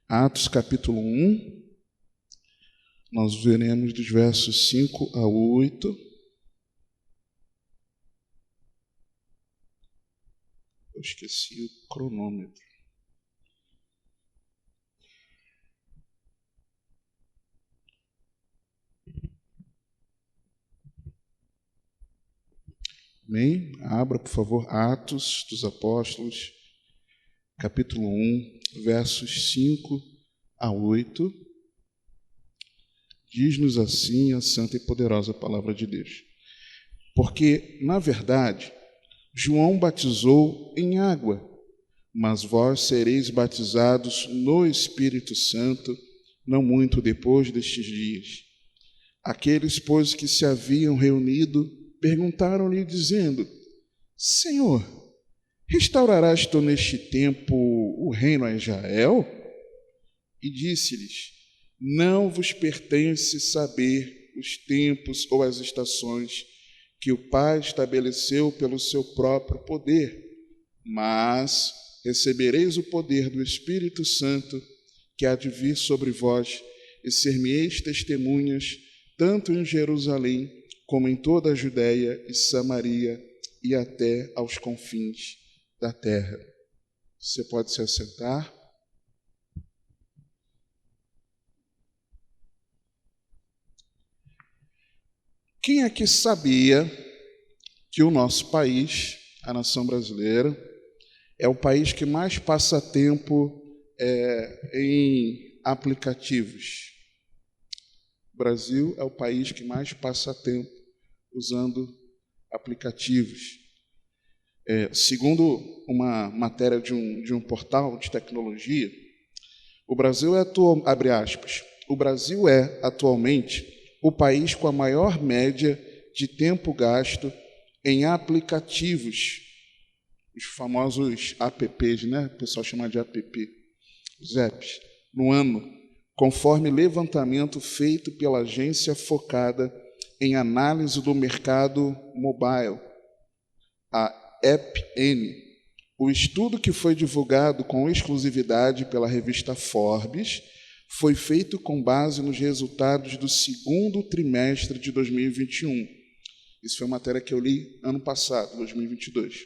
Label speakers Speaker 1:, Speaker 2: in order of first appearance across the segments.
Speaker 1: Atos capítulo 1, nós veremos dos versos 5 a 8. Eu esqueci o cronômetro. Amém? Abra, por favor, Atos dos Apóstolos, capítulo 1, versos 5 a 8. Diz-nos assim a santa e poderosa palavra de Deus. Porque, na verdade, João batizou em água, mas vós sereis batizados no Espírito Santo, não muito depois destes dias. Aqueles, pois, que se haviam reunido, perguntaram-lhe, dizendo: Senhor, restaurarás tu neste tempo o reino a Israel? E disse-lhes: Não vos pertence saber os tempos ou as estações que o Pai estabeleceu pelo seu próprio poder, mas recebereis o poder do Espírito Santo, que há de vir sobre vós, e ser-me-eis testemunhas, tanto em Jerusalém, como em toda a Judéia e Samaria, e até aos confins da terra. Você pode se assentar. Quem aqui sabia que o nosso país, a nação brasileira, é o país que mais passa tempo em aplicativos? O Brasil é o país que mais passa tempo usando aplicativos. Segundo uma matéria de um portal de tecnologia, o Brasil abre aspas, o Brasil é atualmente o país com a maior média de tempo gasto em aplicativos, os famosos apps, né? O pessoal chama de app, os apps, no ano, conforme levantamento feito pela agência focada em análise do mercado mobile, a AppN. O estudo, que foi divulgado com exclusividade pela revista Forbes, foi feito com base nos resultados do segundo trimestre de 2021. Isso foi uma matéria que eu li ano passado, 2022.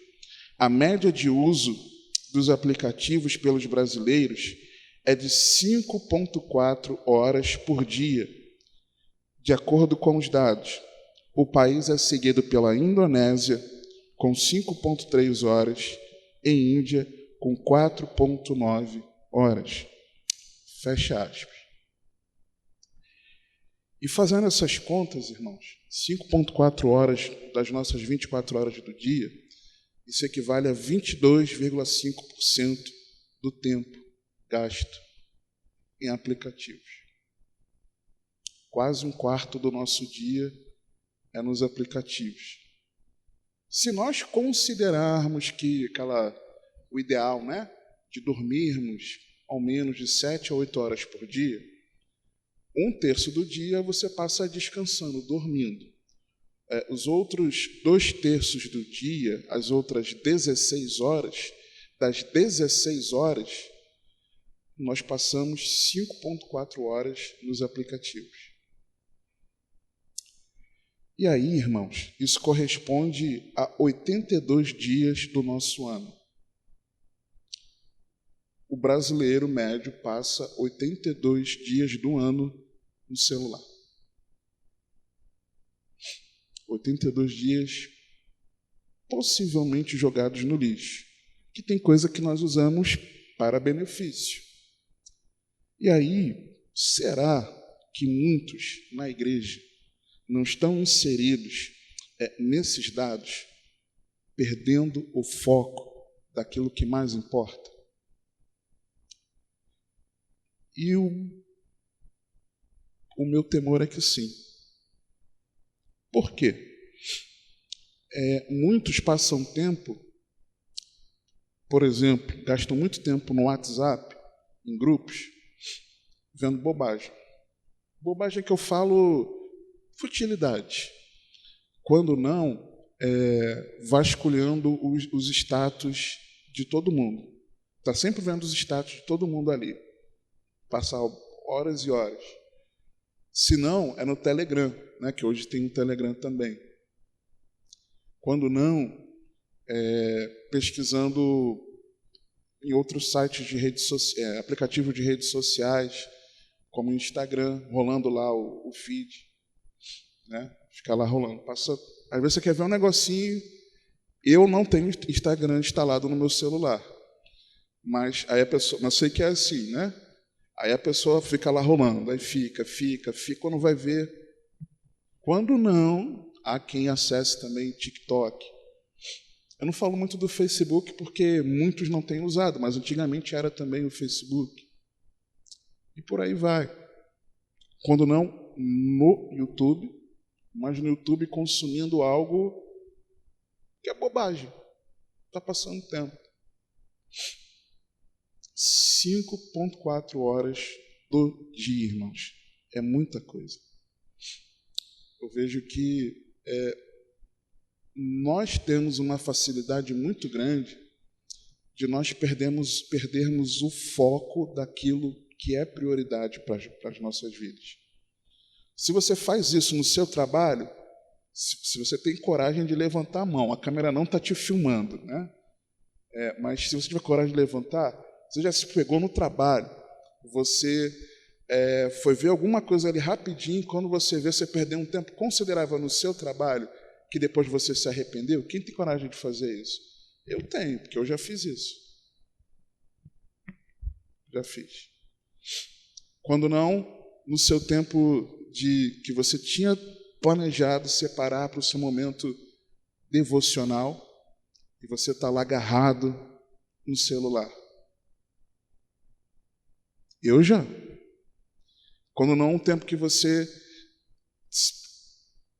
Speaker 1: A média de uso dos aplicativos pelos brasileiros é de 5,4 horas por dia. De acordo com os dados, o país é seguido pela Indonésia, com 5,3 horas, e Índia, com 4,9 horas. Fecha aspas. E fazendo essas contas, irmãos, 5,4 horas das nossas 24 horas do dia, isso equivale a 22,5% do tempo gasto em aplicativos. Quase um quarto do nosso dia é nos aplicativos. Se nós considerarmos que o ideal, né, de dormirmos ao menos de 7 a 8 horas por dia, 1/3 do dia você passa descansando, dormindo. Os outros 2/3 do dia, as outras 16 horas, das 16 horas, nós passamos 5,4 horas nos aplicativos. E aí, irmãos, isso corresponde a 82 dias do nosso ano. O brasileiro médio passa 82 dias do ano no celular. 82 dias possivelmente jogados no lixo, que tem coisa que nós usamos para benefício. E aí, será que muitos na igreja não estão inseridos nesses dados, perdendo o foco daquilo que mais importa? E o meu temor é que sim. Por quê? Muitos passam tempo, por exemplo, gastam muito tempo no WhatsApp, em grupos, vendo bobagem. Bobagem que eu falo, futilidade. Quando não, vasculhando os status de todo mundo. Está sempre vendo os status de todo mundo ali. passar horas e horas. Se não, é no Telegram, né, que hoje tem um Telegram também. Quando não, pesquisando em outros sites de redes sociais, aplicativos de redes sociais, como o Instagram, rolando lá o feed, né? Ficar lá rolando. Às vezes você quer ver um negocinho, eu não tenho Instagram instalado no meu celular, mas aí a pessoa, mas sei que é assim, né? Aí a pessoa fica lá rolando, aí fica, quando vai ver. Quando não, há quem acesse também TikTok. Eu não falo muito do Facebook porque muitos não têm usado, mas antigamente era também o Facebook. E por aí vai. Quando não, no YouTube, mas no YouTube consumindo algo que é bobagem. Está passando tempo. 5,4 horas do dia, irmãos. É muita coisa. Eu vejo que nós temos uma facilidade muito grande de nós perdermos o foco daquilo que é prioridade para as nossas vidas. Se você faz isso no seu trabalho, se você tem coragem de levantar a mão, a câmera não está te filmando, né? Mas se você tiver coragem de levantar, você já se pegou no trabalho, você foi ver alguma coisa ali rapidinho, quando você vê, você perdeu um tempo considerável no seu trabalho, que depois você se arrependeu. Quem tem coragem de fazer isso? Eu tenho, porque eu já fiz isso. Já fiz. Quando não, no seu tempo que você tinha planejado separar para o seu momento devocional, e você está lá agarrado no celular. Eu já. Quando não, um tempo que você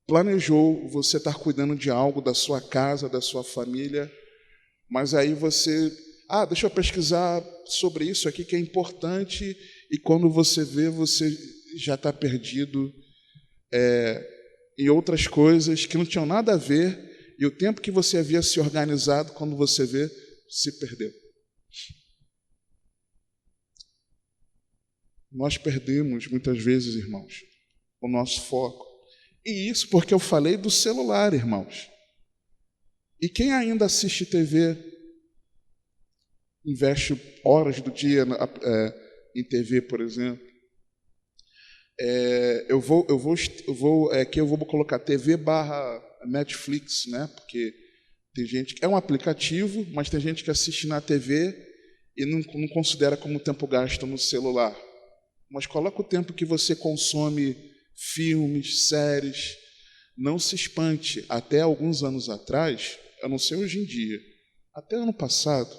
Speaker 1: planejou você estar cuidando de algo, da sua casa, da sua família, mas aí você, deixa eu pesquisar sobre isso aqui que é importante, e quando você vê, você já está perdido em outras coisas que não tinham nada a ver, e o tempo que você havia se organizado, quando você vê, se perdeu. Nós perdemos, muitas vezes, irmãos, o nosso foco. E isso porque eu falei do celular, irmãos. E quem ainda assiste TV, investe horas do dia em TV, por exemplo. Eu vou colocar TV / Netflix, né? Porque tem gente que é um aplicativo, mas tem gente que assiste na TV e não considera como tempo gasto no celular. Mas coloca o tempo que você consome filmes, séries. Não se espante. Até alguns anos atrás, eu não sei hoje em dia, até ano passado,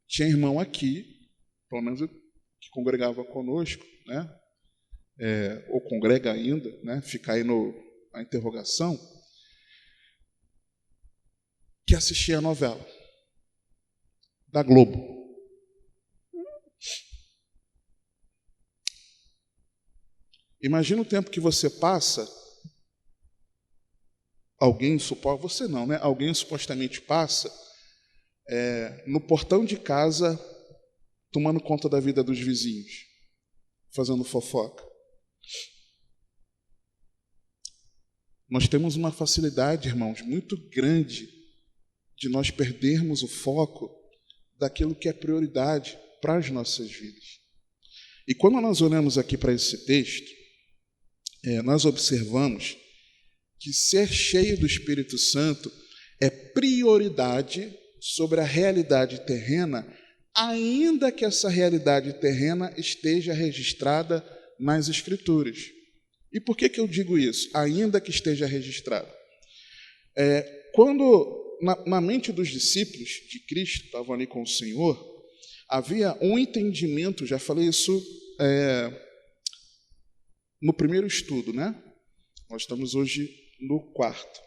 Speaker 1: tinha irmão aqui, pelo menos que congregava conosco, né? Ou congrega ainda, né? Fica aí a interrogação, que assistia a novela da Globo. Imagina o tempo que você passa, você não, né? Alguém supostamente passa no portão de casa, tomando conta da vida dos vizinhos, fazendo fofoca. Nós temos uma facilidade, irmãos, muito grande de nós perdermos o foco daquilo que é prioridade para as nossas vidas. E quando nós olhamos aqui para esse texto, nós observamos que ser cheio do Espírito Santo é prioridade sobre a realidade terrena, ainda que essa realidade terrena esteja registrada nas Escrituras. E por que eu digo isso? Ainda que esteja registrada. Quando na mente dos discípulos de Cristo, estavam ali com o Senhor, havia um entendimento, já falei isso no primeiro estudo, né? Nós estamos hoje no quarto.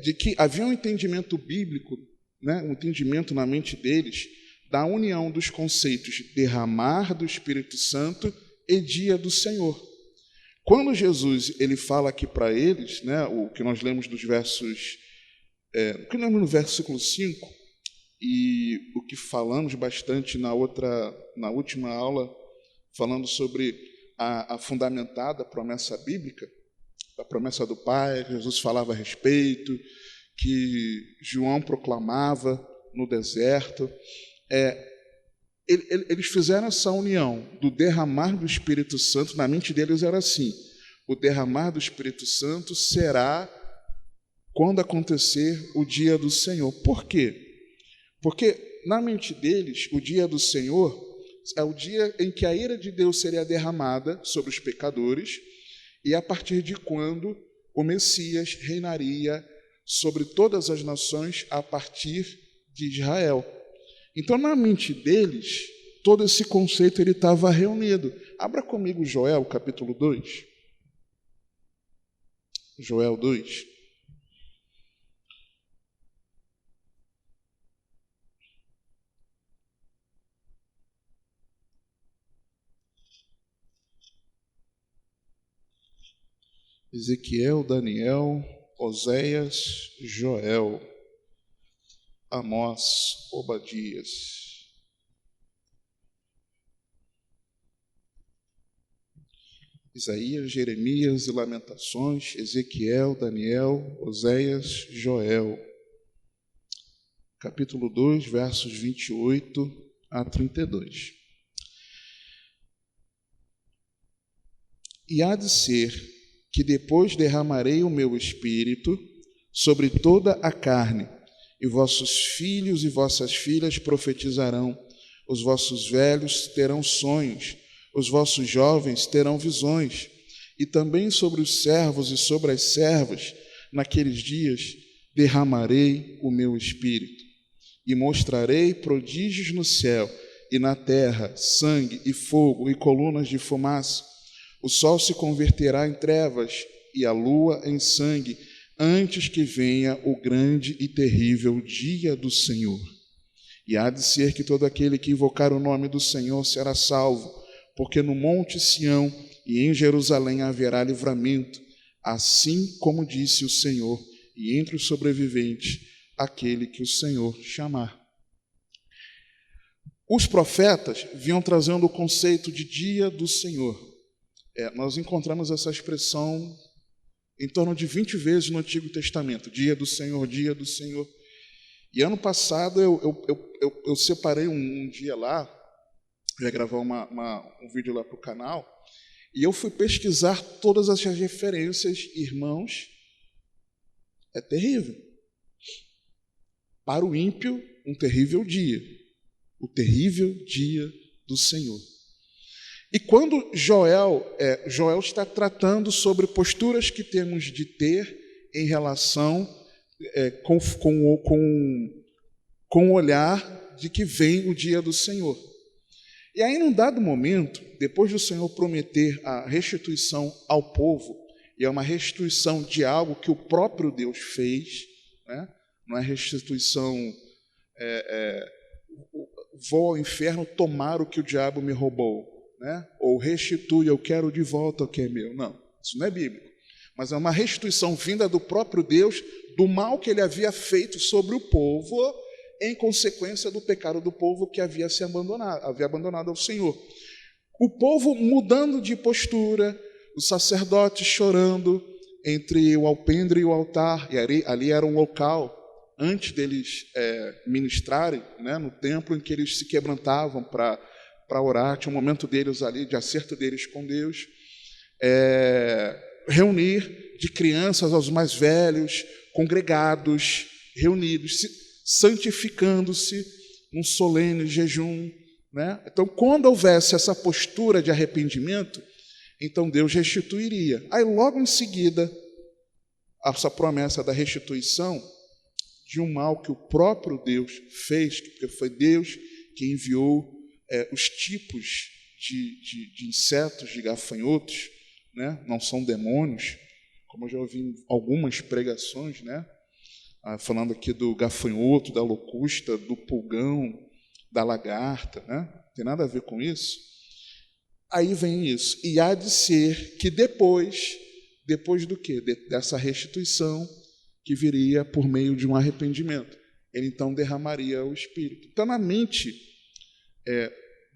Speaker 1: De que havia um entendimento bíblico, né? Um entendimento na mente deles da união dos conceitos de derramar do Espírito Santo e dia do Senhor. Quando Jesus ele fala aqui para eles, né, o que nós lemos dos versos, que lemos no versículo 5, e o que falamos bastante na última aula, falando sobre a fundamentada promessa bíblica, a promessa do Pai, Jesus falava a respeito, que João proclamava no deserto. Eles fizeram essa união do derramar do Espírito Santo. Na mente deles era assim: o derramar do Espírito Santo será quando acontecer o dia do Senhor. Por quê? Porque na mente deles, o dia do Senhor é o dia em que a ira de Deus seria derramada sobre os pecadores, e a partir de quando o Messias reinaria sobre todas as nações a partir de Israel. Então, na mente deles, todo esse conceito ele estava reunido. Abra comigo Joel, capítulo 2. Joel 2. Ezequiel, Daniel, Oséias, Joel, Amós, Obadias. Isaías, Jeremias e Lamentações, Ezequiel, Daniel, Oséias, Joel. Capítulo 2, versos 28 a 32. E há de ser que depois derramarei o meu espírito sobre toda a carne, e vossos filhos e vossas filhas profetizarão, os vossos velhos terão sonhos, os vossos jovens terão visões, e também sobre os servos e sobre as servas, naqueles dias, derramarei o meu espírito, e mostrarei prodígios no céu e na terra, sangue e fogo e colunas de fumaça. O sol se converterá em trevas e a lua em sangue, antes que venha o grande e terrível dia do Senhor. E há de ser que todo aquele que invocar o nome do Senhor será salvo, porque no monte Sião e em Jerusalém haverá livramento, assim como disse o Senhor, e entre os sobreviventes, aquele que o Senhor chamar. Os profetas vinham trazendo o conceito de dia do Senhor. Nós encontramos essa expressão em torno de 20 vezes no Antigo Testamento, dia do Senhor, dia do Senhor. E ano passado eu separei um dia lá, eu ia gravar um vídeo lá para o canal, e eu fui pesquisar todas as referências, irmãos, é terrível. Para o ímpio, um terrível dia, o terrível dia do Senhor. E quando Joel está tratando sobre posturas que temos de ter em relação com o olhar de que vem o dia do Senhor. E aí, num dado momento, depois do Senhor prometer a restituição ao povo, e é uma restituição de algo que o próprio Deus fez, né? Não é restituição, vou ao inferno tomar o que o diabo me roubou. Né? Ou restitui, eu quero de volta o que é meu. Não, isso não é bíblico. Mas é uma restituição vinda do próprio Deus, do mal que ele havia feito sobre o povo, em consequência do pecado do povo que havia abandonado ao Senhor. O povo mudando de postura, os sacerdotes chorando entre o alpendre e o altar, e ali era um local, antes deles ministrarem, né, no templo em que eles se quebrantavam para orar, tinha um momento deles ali, de acerto deles com Deus, reunir de crianças aos mais velhos, congregados, reunidos, santificando-se num solene jejum. Né? Então, quando houvesse essa postura de arrependimento, então Deus restituiria. Aí, logo em seguida, essa promessa da restituição de um mal que o próprio Deus fez, porque foi Deus que enviou os tipos de insetos, de gafanhotos, né? Não são demônios, como eu já ouvi em algumas pregações, né? Falando aqui do gafanhoto, da locusta, do pulgão, da lagarta, né? Não tem nada a ver com isso. Aí vem isso. E há de ser que depois do quê? Dessa restituição que viria por meio de um arrependimento. ele então derramaria o Espírito. Então, na mente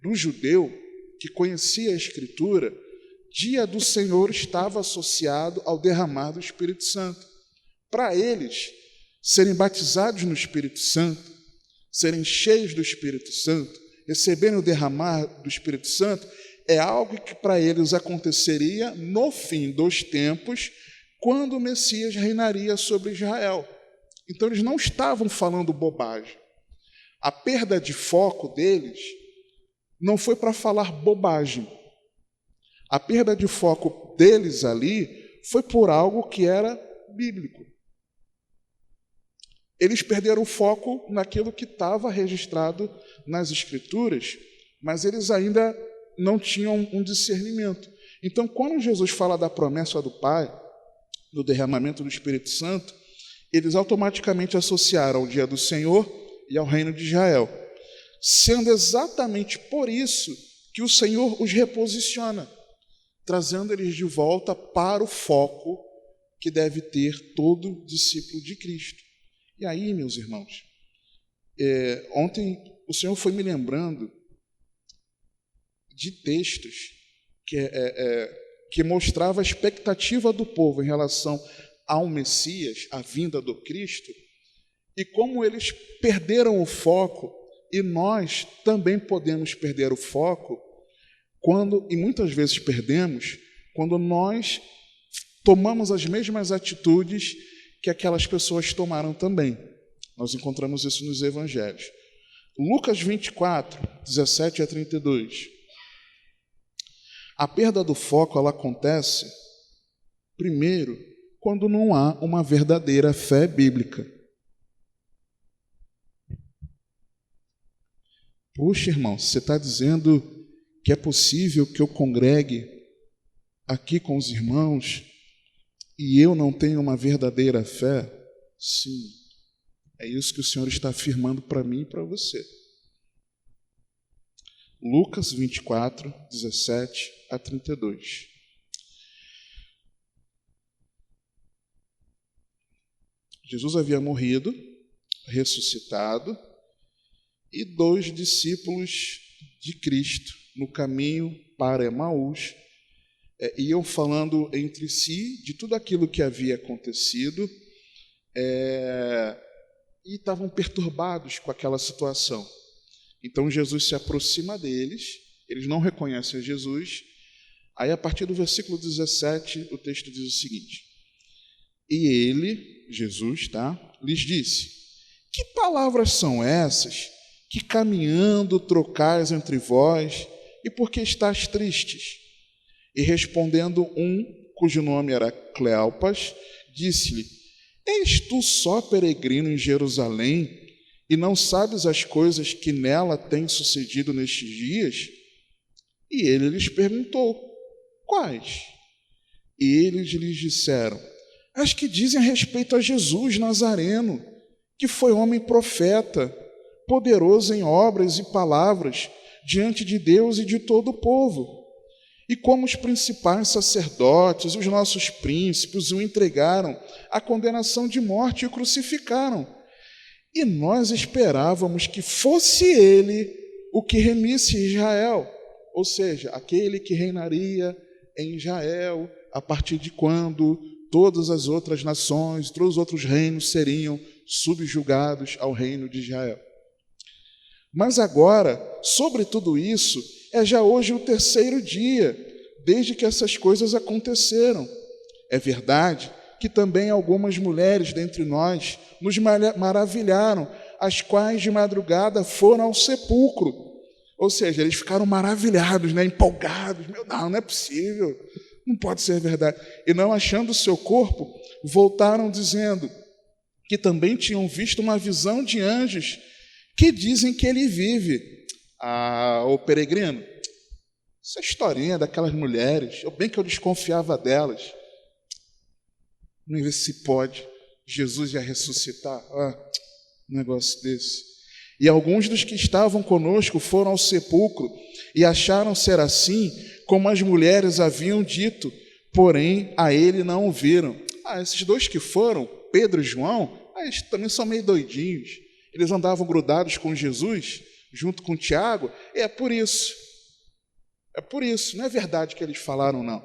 Speaker 1: do judeu que conhecia a Escritura, dia do Senhor estava associado ao derramar do Espírito Santo. Para eles serem batizados no Espírito Santo, serem cheios do Espírito Santo, receberem o derramar do Espírito Santo, é algo que para eles aconteceria no fim dos tempos, quando o Messias reinaria sobre Israel. Então eles não estavam falando bobagem. A perda de foco deles não foi para falar bobagem. A perda de foco deles ali foi por algo que era bíblico. Eles perderam o foco naquilo que estava registrado nas Escrituras, mas eles ainda não tinham um discernimento. Então, quando Jesus fala da promessa do Pai, do derramamento do Espírito Santo, eles automaticamente associaram ao dia do Senhor e ao reino de Israel, sendo exatamente por isso que o Senhor os reposiciona, trazendo eles de volta para o foco que deve ter todo discípulo de Cristo. E aí, meus irmãos, ontem o Senhor foi me lembrando de textos que mostrava a expectativa do povo em relação ao Messias, à vinda do Cristo, e como eles perderam o foco, e nós também podemos perder o foco e muitas vezes perdemos, quando nós tomamos as mesmas atitudes que aquelas pessoas tomaram também. Nós encontramos isso nos Evangelhos. Lucas 24, 17 a 32. A perda do foco, ela acontece, primeiro, quando não há uma verdadeira fé bíblica. Puxa, irmão, você está dizendo que é possível que eu congregue aqui com os irmãos e eu não tenho uma verdadeira fé? Sim, é isso que o Senhor está afirmando para mim e para você. Lucas 24, 17 a 32. Jesus havia morrido, ressuscitado, e 2 discípulos de Cristo, no caminho para Emaús, iam falando entre si de tudo aquilo que havia acontecido e estavam perturbados com aquela situação. Então Jesus se aproxima deles, eles não reconhecem a Jesus. Aí, a partir do versículo 17, o texto diz o seguinte: e ele, Jesus, lhes disse: que palavras são essas que caminhando trocais entre vós, e por que estás tristes? E respondendo um, cujo nome era Cleopas, disse-lhe: és tu só peregrino em Jerusalém, e não sabes as coisas que nela têm sucedido nestes dias? E ele lhes perguntou: quais? E eles lhes disseram: as que dizem a respeito a Jesus Nazareno, que foi homem profeta, poderoso em obras e palavras, diante de Deus e de todo o povo. E como os principais sacerdotes, os nossos príncipes, o entregaram à condenação de morte e o crucificaram. E nós esperávamos que fosse ele o que remisse Israel, ou seja, aquele que reinaria em Israel, a partir de quando todas as outras nações, todos os outros reinos seriam subjugados ao reino de Israel. Mas agora, sobre tudo isso, é já hoje o 3º dia, desde que essas coisas aconteceram. É verdade que também algumas mulheres dentre nós nos maravilharam, as quais de madrugada foram ao sepulcro. Ou seja, eles ficaram maravilhados, empolgados. Não é possível, não pode ser verdade. E não achando o seu corpo, voltaram dizendo que também tinham visto uma visão de anjos que dizem que ele vive. Ô peregrino, essa historinha daquelas mulheres, bem que eu desconfiava delas. Vamos ver se pode. Jesus ia ressuscitar. Um negócio desse. E alguns dos que estavam conosco foram ao sepulcro e acharam ser assim como as mulheres haviam dito, porém a ele não o viram. Esses 2 que foram, Pedro e João, eles também são meio doidinhos. Eles andavam grudados com Jesus, junto com Tiago, e é por isso. É por isso, não é verdade que eles falaram, não.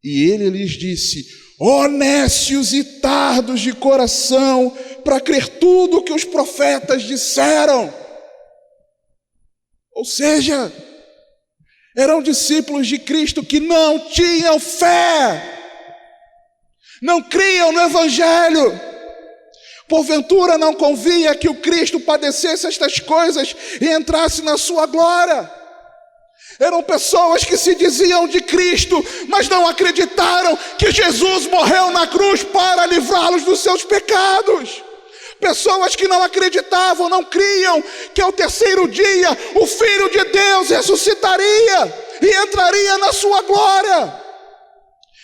Speaker 1: E ele lhes disse: ó nécios e tardos de coração, para crer tudo o que os profetas disseram. Ou seja, eram discípulos de Cristo que não tinham fé, não criam no Evangelho. Porventura não convinha que o Cristo padecesse estas coisas e entrasse na sua glória. Eram pessoas que se diziam de Cristo, mas não acreditaram que Jesus morreu na cruz para livrá-los dos seus pecados. Pessoas que não acreditavam, não criam que ao terceiro dia o Filho de Deus ressuscitaria e entraria na sua glória.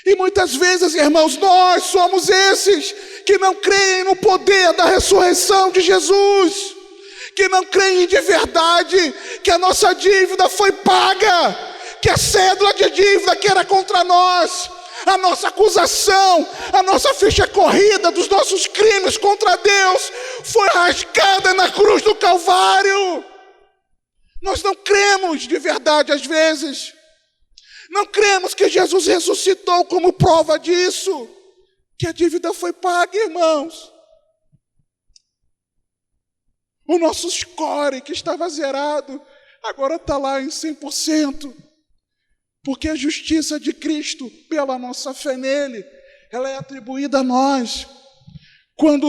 Speaker 1: E muitas vezes, irmãos, nós somos esses que não creem no poder da ressurreição de Jesus, que não creem de verdade que a nossa dívida foi paga, que a cédula de dívida que era contra nós, a nossa acusação, a nossa ficha corrida dos nossos crimes contra Deus foi rasgada na cruz do Calvário. Nós não cremos de verdade às vezes. Não cremos que Jesus ressuscitou como prova disso, que a dívida foi paga, irmãos. O nosso score, que estava zerado, agora está lá em 100%. Porque a justiça de Cristo, pela nossa fé nele, ela é atribuída a nós. Quando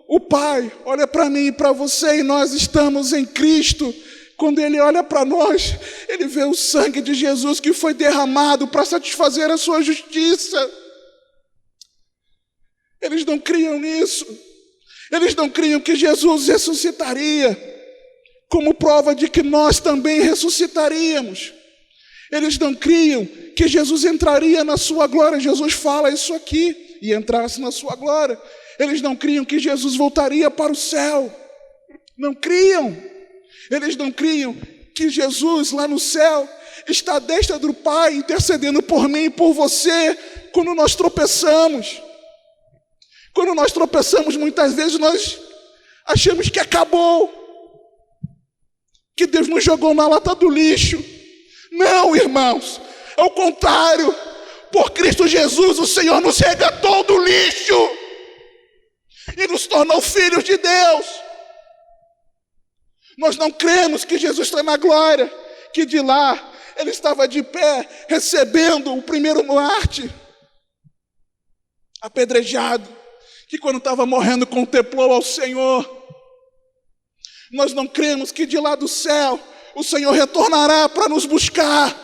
Speaker 1: o Pai olha para mim e para você e nós estamos em Cristo, quando Ele olha para nós, Ele vê o sangue de Jesus que foi derramado para satisfazer a sua justiça. Eles não criam nisso. Eles não criam que Jesus ressuscitaria, como prova de que nós também ressuscitaríamos. Eles não criam que Jesus entraria na sua glória. Jesus fala isso aqui, e entrasse na sua glória. Eles não criam que Jesus voltaria para o céu. Não criam. Eles não criam que Jesus lá no céu está à destra do Pai, intercedendo por mim e por você, quando nós tropeçamos. Quando nós tropeçamos, muitas vezes nós achamos que acabou, que Deus nos jogou na lata do lixo. Não, irmãos, ao contrário, por Cristo Jesus, o Senhor nos resgatou do lixo e nos tornou filhos de Deus. Nós não cremos que Jesus está na glória, que de lá Ele estava de pé, recebendo o primeiro Marte, apedrejado, que quando estava morrendo contemplou ao Senhor. Nós não cremos que de lá do céu o Senhor retornará para nos buscar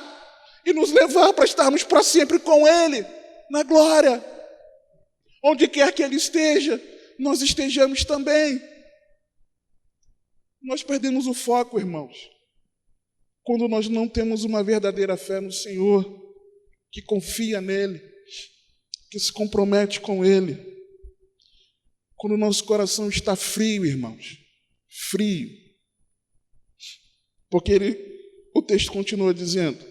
Speaker 1: e nos levar para estarmos para sempre com Ele, na glória. Onde quer que Ele esteja, nós estejamos também. Nós perdemos o foco, irmãos, quando nós não temos uma verdadeira fé no Senhor, que confia nele, que se compromete com Ele. Quando o nosso coração está frio, irmãos, frio. Porque o texto continua dizendo: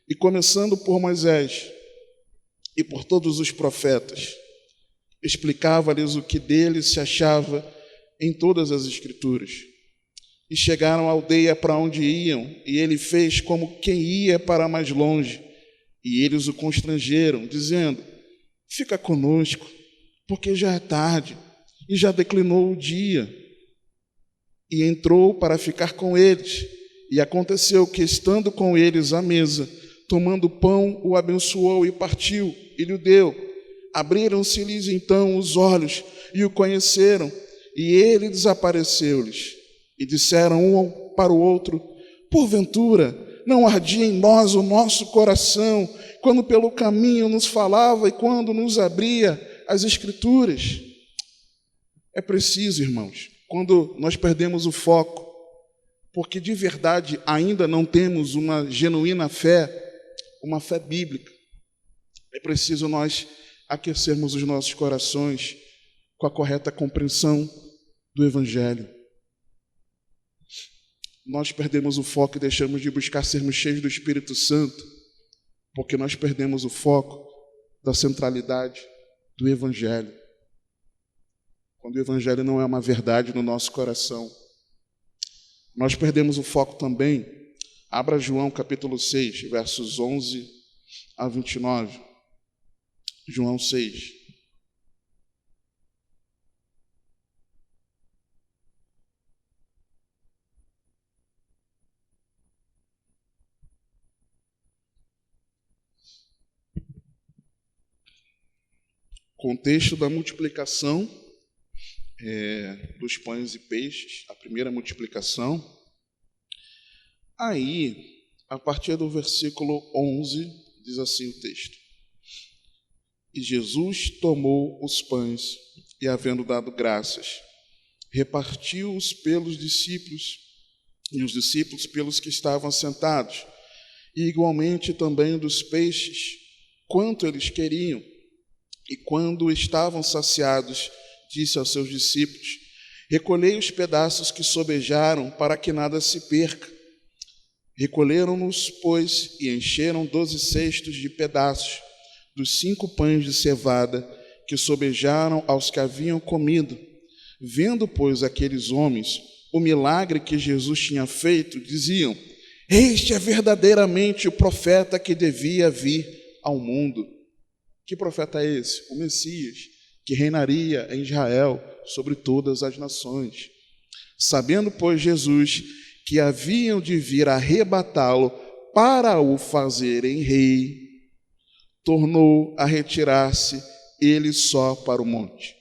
Speaker 1: e começando por Moisés e por todos os profetas, explicava-lhes o que dele se achava em todas as Escrituras. E chegaram à aldeia para onde iam, e ele fez como quem ia para mais longe. E eles o constrangeram, dizendo: fica conosco, porque já é tarde, e já declinou o dia. E entrou para ficar com eles. E aconteceu que, estando com eles à mesa, tomando pão, o abençoou e partiu, e lhe deu. Abriram-se-lhes então os olhos, e o conheceram, e ele desapareceu-lhes. E disseram um para o outro: porventura não ardia em nós o nosso coração, quando pelo caminho nos falava e quando nos abria as Escrituras? É preciso, irmãos, quando nós perdemos o foco, porque de verdade ainda não temos uma genuína fé, uma fé bíblica, é preciso nós aquecermos os nossos corações com a correta compreensão do Evangelho. Nós perdemos o foco e deixamos de buscar sermos cheios do Espírito Santo, porque nós perdemos o foco da centralidade do Evangelho. quando o Evangelho não é uma verdade no nosso coração. Nós perdemos o foco também. Abra João capítulo 6, versos 11 a 29. João 6. Contexto da multiplicação dos pães e peixes, a primeira multiplicação. Aí, a partir do versículo 11, diz assim o texto: E Jesus tomou os pães e, havendo dado graças, repartiu-os pelos discípulos e os discípulos pelos que estavam sentados, e igualmente também dos peixes, quanto eles queriam. E quando estavam saciados, disse aos seus discípulos: Recolhei os pedaços que sobejaram, para que nada se perca. Recolheram-nos, pois, e encheram 12 cestos de pedaços dos 5 pães de cevada que sobejaram aos que haviam comido. Vendo, pois, aqueles homens o milagre que Jesus tinha feito, diziam: Este é verdadeiramente o profeta que devia vir ao mundo. Que profeta é esse? O Messias, que reinaria em Israel sobre todas as nações. Sabendo, pois, Jesus que haviam de vir arrebatá-lo para o fazerem rei, tornou a retirar-se ele só para o monte.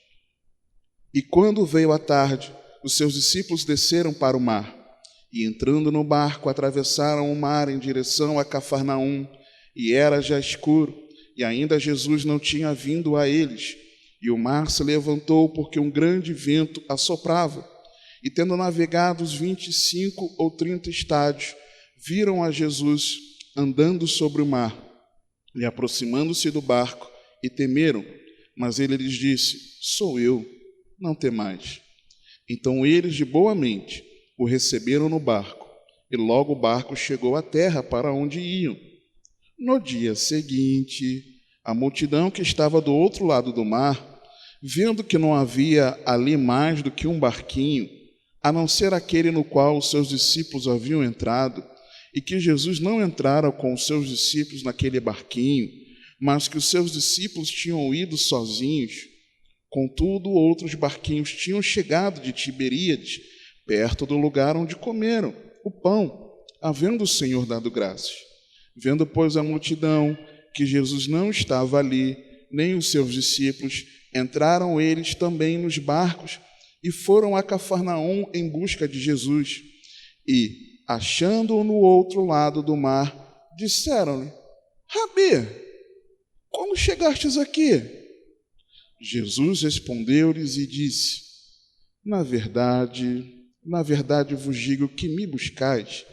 Speaker 1: E quando veio a tarde, os seus discípulos desceram para o mar, e entrando no barco, atravessaram o mar em direção a Cafarnaum, e era já escuro, e ainda Jesus não tinha vindo a eles. E o mar se levantou, porque um grande vento assoprava. E tendo navegado os 25 ou 30 estádios, viram a Jesus andando sobre o mar, e aproximando-se do barco, e temeram. Mas ele lhes disse: Sou eu, não temais. Então eles, de boa mente, o receberam no barco, e logo o barco chegou à terra para onde iam. No dia seguinte, a multidão que estava do outro lado do mar, vendo que não havia ali mais do que um barquinho, a não ser aquele no qual os seus discípulos haviam entrado, e que Jesus não entrara com os seus discípulos naquele barquinho, mas que os seus discípulos tinham ido sozinhos. Contudo, outros barquinhos tinham chegado de Tiberíades, perto do lugar onde comeram o pão, havendo o Senhor dado graças. Vendo, pois, a multidão que Jesus não estava ali, nem os seus discípulos, entraram eles também nos barcos e foram a Cafarnaum em busca de Jesus. E, achando-o no outro lado do mar, disseram-lhe: Rabi, quando chegastes aqui? Jesus respondeu-lhes e disse: Na verdade vos digo que me buscais,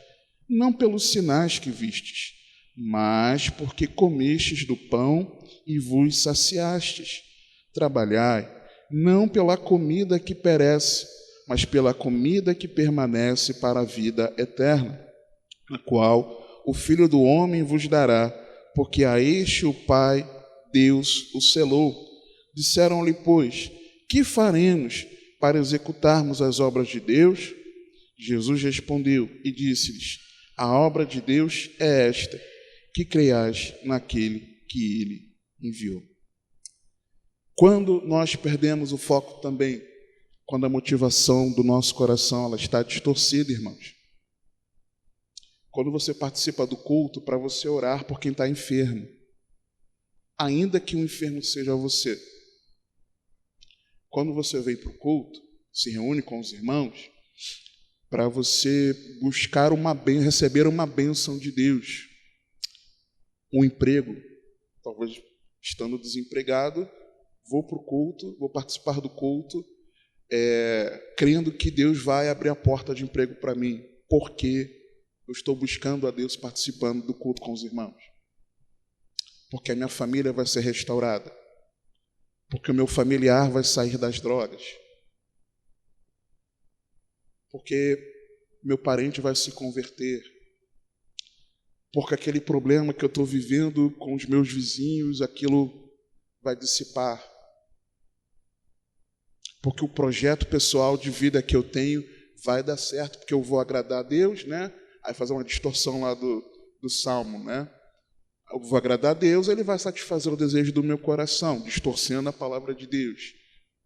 Speaker 1: não pelos sinais que vistes, mas porque comestes do pão e vos saciastes. Trabalhai, não pela comida que perece, mas pela comida que permanece para a vida eterna, a qual o Filho do Homem vos dará, porque a este o Pai, Deus, o selou. Disseram-lhe, pois: Que faremos para executarmos as obras de Deus? Jesus respondeu e disse-lhes: A obra de Deus é esta, que creiais naquele que ele enviou. Quando nós perdemos o foco também, quando a motivação do nosso coração ela está distorcida, irmãos. Quando você participa do culto para você orar por quem está enfermo, ainda que o enfermo seja você. Quando você vem para o culto, se reúne com os irmãos, para você buscar receber uma bênção de Deus, um emprego, talvez estando desempregado, vou para o culto, vou participar do culto, crendo que Deus vai abrir a porta de emprego para mim, porque eu estou buscando a Deus participando do culto com os irmãos, porque a minha família vai ser restaurada, porque o meu familiar vai sair das drogas, porque meu parente vai se converter, porque aquele problema que eu estou vivendo com os meus vizinhos, aquilo vai dissipar. porque o projeto pessoal de vida que eu tenho vai dar certo, porque eu vou agradar a Deus, né? Aí fazer uma distorção lá do Salmo, né? Eu vou agradar a Deus, ele vai satisfazer o desejo do meu coração, distorcendo a palavra de Deus,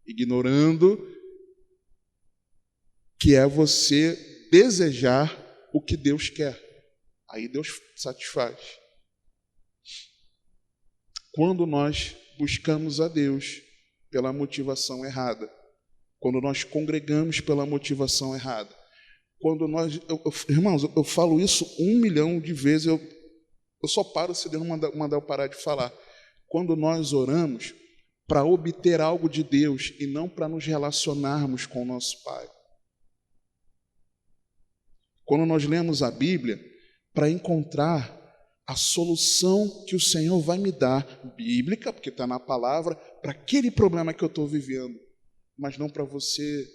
Speaker 1: ignorando que é você desejar o que Deus quer. Aí Deus satisfaz. Quando nós buscamos a Deus pela motivação errada, quando nós congregamos pela motivação errada, quando nós... irmãos, eu falo isso 1 milhão de vezes, eu só paro se Deus mandar eu parar de falar. Quando nós oramos para obter algo de Deus e não para nos relacionarmos com o nosso Pai. Quando nós lemos a Bíblia para encontrar a solução que o Senhor vai me dar, bíblica, porque está na palavra, para aquele problema que eu estou vivendo, mas não para você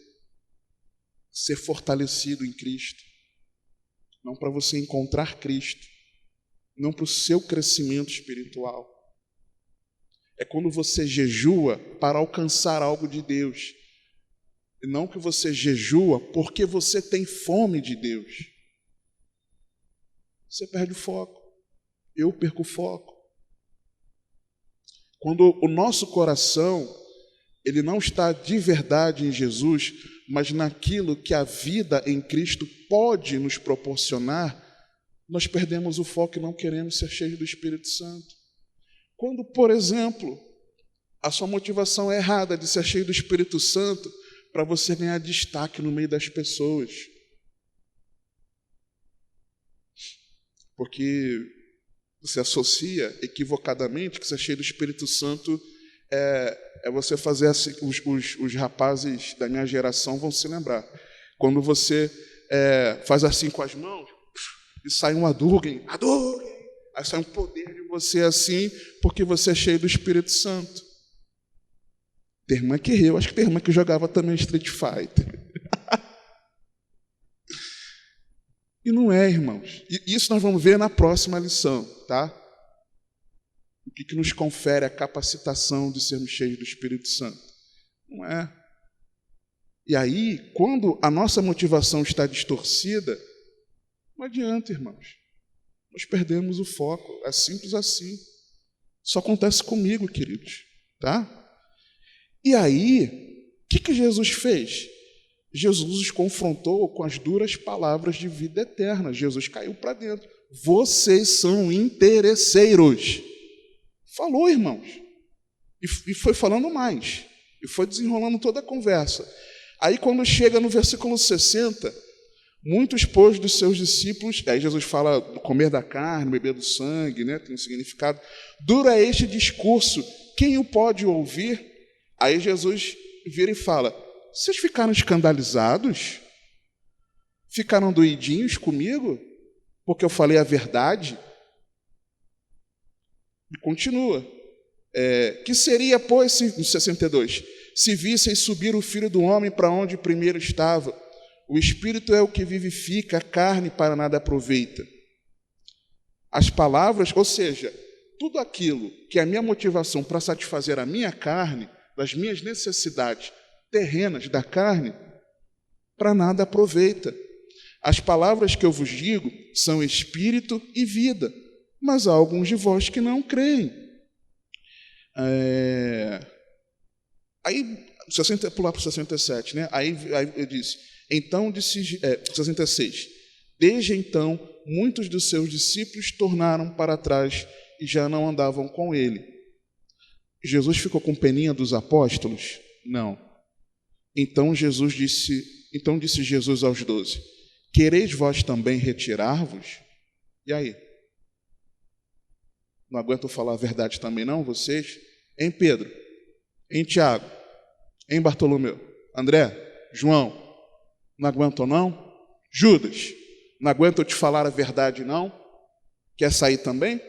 Speaker 1: ser fortalecido em Cristo, não para você encontrar Cristo, não para o seu crescimento espiritual. É quando você jejua para alcançar algo de Deus, e não que você jejua porque você tem fome de Deus. Você perde o foco. Eu perco o foco. Quando o nosso coração, ele não está de verdade em Jesus, mas naquilo que a vida em Cristo pode nos proporcionar, nós perdemos o foco e não queremos ser cheios do Espírito Santo. Quando, por exemplo, a sua motivação é errada de ser cheio do Espírito Santo para você ganhar destaque no meio das pessoas. Porque você associa equivocadamente que ser cheio do Espírito Santo é você fazer assim, os rapazes da minha geração vão se lembrar. Quando você faz assim com as mãos e sai um Hadouken, aí sai um poder de você assim, porque você é cheio do Espírito Santo. Tem irmã que riu, acho que tem irmã que jogava também Street Fighter. E não é, irmãos. E isso nós vamos ver na próxima lição, tá? O que nos confere a capacitação de sermos cheios do Espírito Santo. Não é. E aí, quando a nossa motivação está distorcida, não adianta, irmãos. Nós perdemos o foco. É simples assim. Isso acontece comigo, queridos, tá? E aí, o que Jesus fez? Jesus os confrontou com as duras palavras de vida eterna. Jesus caiu para dentro. Vocês são interesseiros. Falou, irmãos. E foi falando mais. E foi desenrolando toda a conversa. Aí, quando chega no versículo 60, muitos, pois, dos seus discípulos... Aí Jesus fala do comer da carne, beber do sangue, né? Tem um significado. Dura este discurso. Quem o pode ouvir? Aí Jesus vira e fala... Vocês ficaram escandalizados? Ficaram doidinhos comigo? Porque eu falei a verdade? E continua. Que seria, pois, no 62, se visseis subir o Filho do Homem para onde primeiro estava? O Espírito é o que vivifica, a carne para nada aproveita. As palavras, ou seja, tudo aquilo que é a minha motivação para satisfazer a minha carne, das minhas necessidades terrenas da carne, para nada aproveita. As palavras que eu vos digo são espírito e vida, mas há alguns de vós que não creem. Aí, pular para o 67, né? Aí eu disse, então disse, 66, desde então, muitos dos seus discípulos tornaram para trás e já não andavam com ele. Jesus ficou com peninha dos apóstolos? Não. Então disse Jesus aos 12, quereis vós também retirar-vos? E aí? Não aguentam falar a verdade também não, vocês? Em Pedro, em Tiago, em Bartolomeu, André, João, não aguentam não? Judas, não aguentam te falar a verdade não? Quer sair também?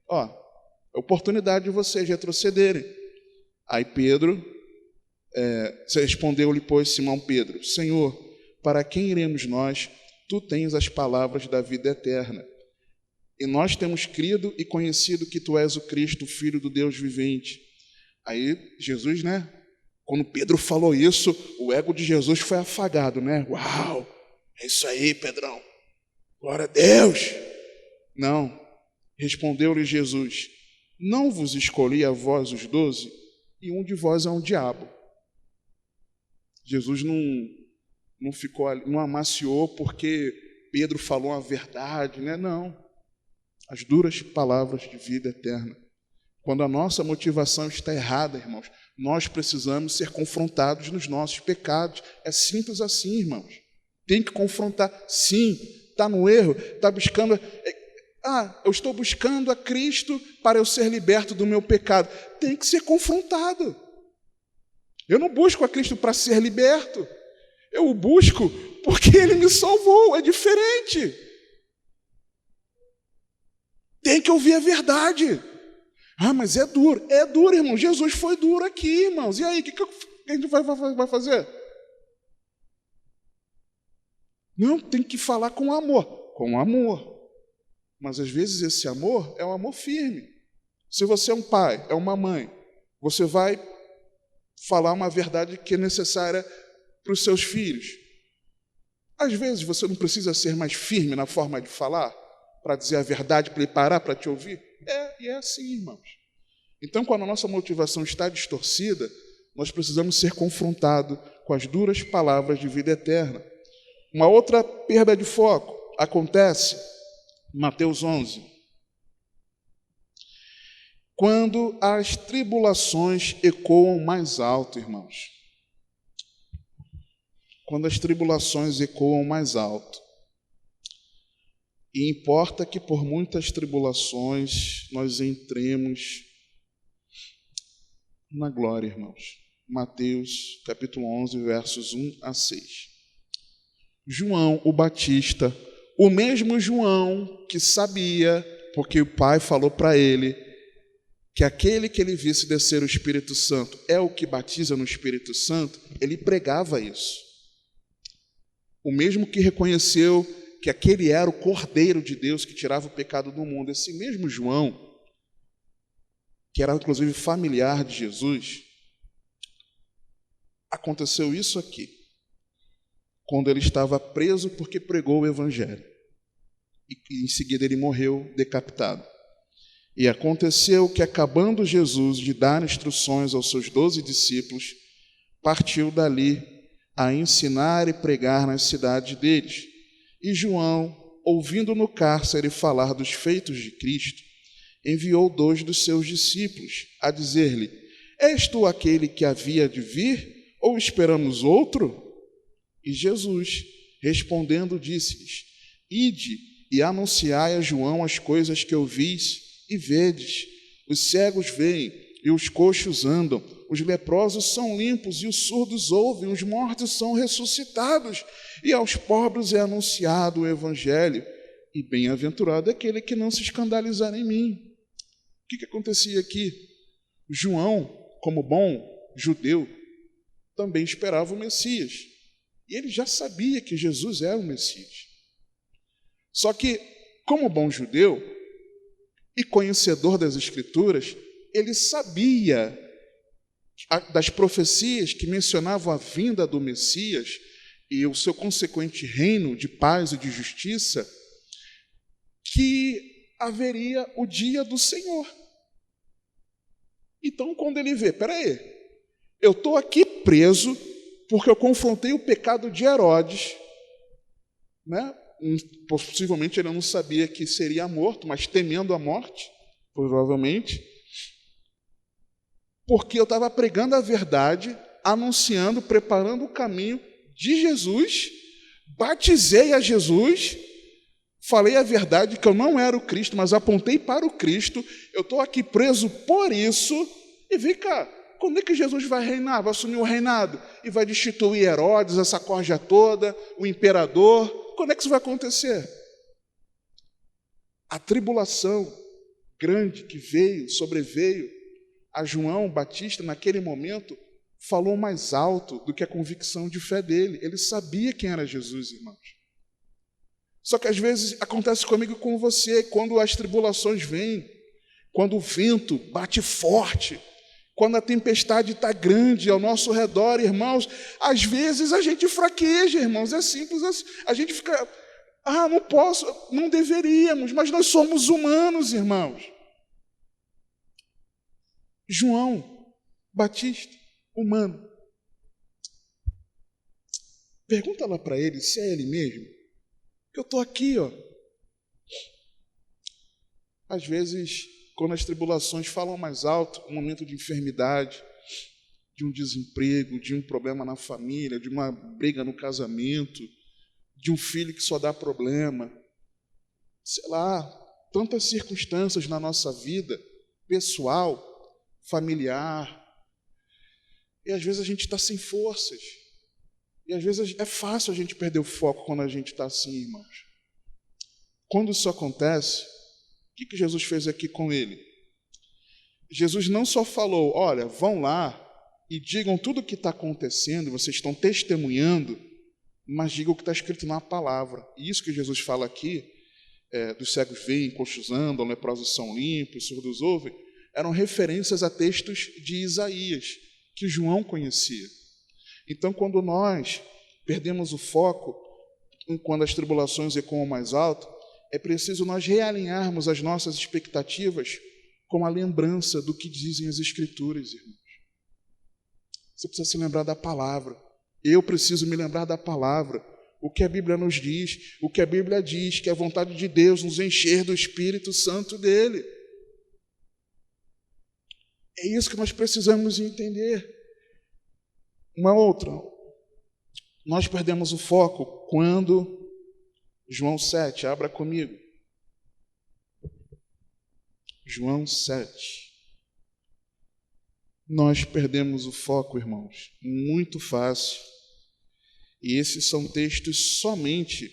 Speaker 1: Ó, é oportunidade de vocês retrocederem. Aí Pedro... respondeu-lhe, pois, Simão Pedro, Senhor, para quem iremos nós? Tu tens as palavras da vida eterna. E nós temos crido e conhecido que tu és o Cristo, o Filho do Deus vivente. Aí Jesus, Quando Pedro falou isso, o ego de Jesus foi afagado, né? Uau, é isso aí, Pedrão. Glória a Deus. Não, respondeu-lhe Jesus, não vos escolhi a vós os 12, e um de vós é um diabo. Jesus não ficou ali, não amaciou porque Pedro falou a verdade, né? Não. As duras palavras de vida eterna. Quando a nossa motivação está errada, irmãos, nós precisamos ser confrontados nos nossos pecados. É simples assim, irmãos. Tem que confrontar. Sim, está no erro, está buscando... eu estou buscando a Cristo para eu ser liberto do meu pecado. Tem que ser confrontado. Eu não busco a Cristo para ser liberto. Eu o busco porque Ele me salvou. É diferente. Tem que ouvir a verdade. Mas é duro. É duro, irmão. Jesus foi duro aqui, irmãos. E aí, o que a gente vai fazer? Não, tem que falar com amor. Com amor. Mas às vezes esse amor é um amor firme. Se você é um pai, é uma mãe, você vai falar uma verdade que é necessária para os seus filhos. Às vezes você não precisa ser mais firme na forma de falar, para dizer a verdade, para ele parar, para te ouvir. E é assim, irmãos. Então, quando a nossa motivação está distorcida, nós precisamos ser confrontados com as duras palavras de vida eterna. Uma outra perda de foco acontece em Mateus 11. Quando as tribulações ecoam mais alto, irmãos. Quando as tribulações ecoam mais alto. E importa que por muitas tribulações nós entremos na glória, irmãos. Mateus capítulo 11, versos 1 a 6. João o Batista, o mesmo João que sabia, porque o Pai falou para ele, que aquele que ele visse descer o Espírito Santo é o que batiza no Espírito Santo, ele pregava isso. O mesmo que reconheceu que aquele era o Cordeiro de Deus que tirava o pecado do mundo, esse mesmo João, que era inclusive familiar de Jesus, aconteceu isso aqui, quando ele estava preso porque pregou o Evangelho. E em seguida ele morreu decapitado. E aconteceu que, acabando Jesus de dar instruções aos seus 12 discípulos, partiu dali a ensinar e pregar nas cidades deles. E João, ouvindo no cárcere falar dos feitos de Cristo, enviou 2 dos seus discípulos a dizer-lhe: És tu aquele que havia de vir, ou esperamos outro? E Jesus, respondendo, disse-lhes: Ide e anunciai a João as coisas que ouvis e vedes. Os cegos veem e os coxos andam, os leprosos são limpos e os surdos ouvem, os mortos são ressuscitados, e aos pobres é anunciado o Evangelho. E bem-aventurado é aquele que não se escandalizar em mim. O que acontecia aqui? João, como bom judeu, também esperava o Messias. E ele já sabia que Jesus era o Messias. Só que, como bom judeu e conhecedor das Escrituras, ele sabia das profecias que mencionavam a vinda do Messias e o seu consequente reino de paz e de justiça, que haveria o dia do Senhor. Então, quando ele vê, peraí, eu estou aqui preso porque eu confrontei o pecado de Herodes, né? Possivelmente ele não sabia que seria morto, mas temendo a morte, provavelmente, porque eu estava pregando a verdade, anunciando, preparando o caminho de Jesus, batizei a Jesus, falei a verdade que eu não era o Cristo, mas apontei para o Cristo, eu estou aqui preso por isso, e vem cá, quando é que Jesus vai reinar, vai assumir o reinado, e vai destituir Herodes, essa corja toda, o imperador? Quando é que isso vai acontecer? A tribulação grande que sobreveio a João Batista naquele momento, falou mais alto do que a convicção de fé dele. Ele sabia quem era Jesus, irmãos. Só que às vezes acontece comigo e com você, quando as tribulações vêm, quando o vento bate forte, Quando a tempestade está grande ao nosso redor, irmãos, às vezes a gente fraqueja, irmãos, é simples assim. A gente fica, não posso, não deveríamos, mas nós somos humanos, irmãos. João Batista, humano. Pergunta lá para ele se é ele mesmo, que eu estou aqui, ó. Às vezes, quando as tribulações falam mais alto, um momento de enfermidade, de um desemprego, de um problema na família, de uma briga no casamento, de um filho que só dá problema, sei lá, tantas circunstâncias na nossa vida, pessoal, familiar, e às vezes a gente está sem forças, e às vezes é fácil a gente perder o foco quando a gente está assim, irmãos. Quando isso acontece, o que Jesus fez aqui com ele? Jesus não só falou, olha, vão lá e digam tudo o que está acontecendo, vocês estão testemunhando, mas digam o que está escrito na palavra. E isso que Jesus fala aqui, dos cegos veem, coxos andam, leprosos são limpos, surdos ouvem, eram referências a textos de Isaías, que João conhecia. Então, quando nós perdemos o foco, quando as tribulações ecoam mais alto, é preciso nós realinharmos as nossas expectativas com a lembrança do que dizem as Escrituras, irmãos. Você precisa se lembrar da palavra. Eu preciso me lembrar da palavra. O que a Bíblia nos diz, o que a Bíblia diz, que é a vontade de Deus nos encher do Espírito Santo dele. É isso que nós precisamos entender. Uma outra. Nós perdemos o foco quando... João 7, abra comigo. João 7. Nós perdemos o foco, irmãos, muito fácil. E esses são textos somente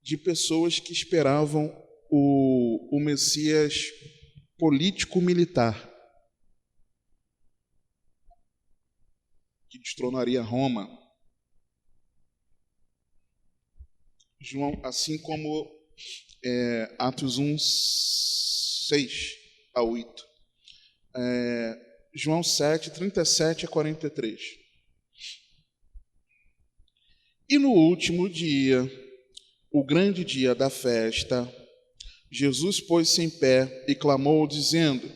Speaker 1: de pessoas que esperavam o Messias político-militar, que destronaria Roma. João, assim como Atos 1, 6 a 8. João 7, 37 a 43. E no último dia, o grande dia da festa, Jesus pôs-se em pé e clamou, dizendo: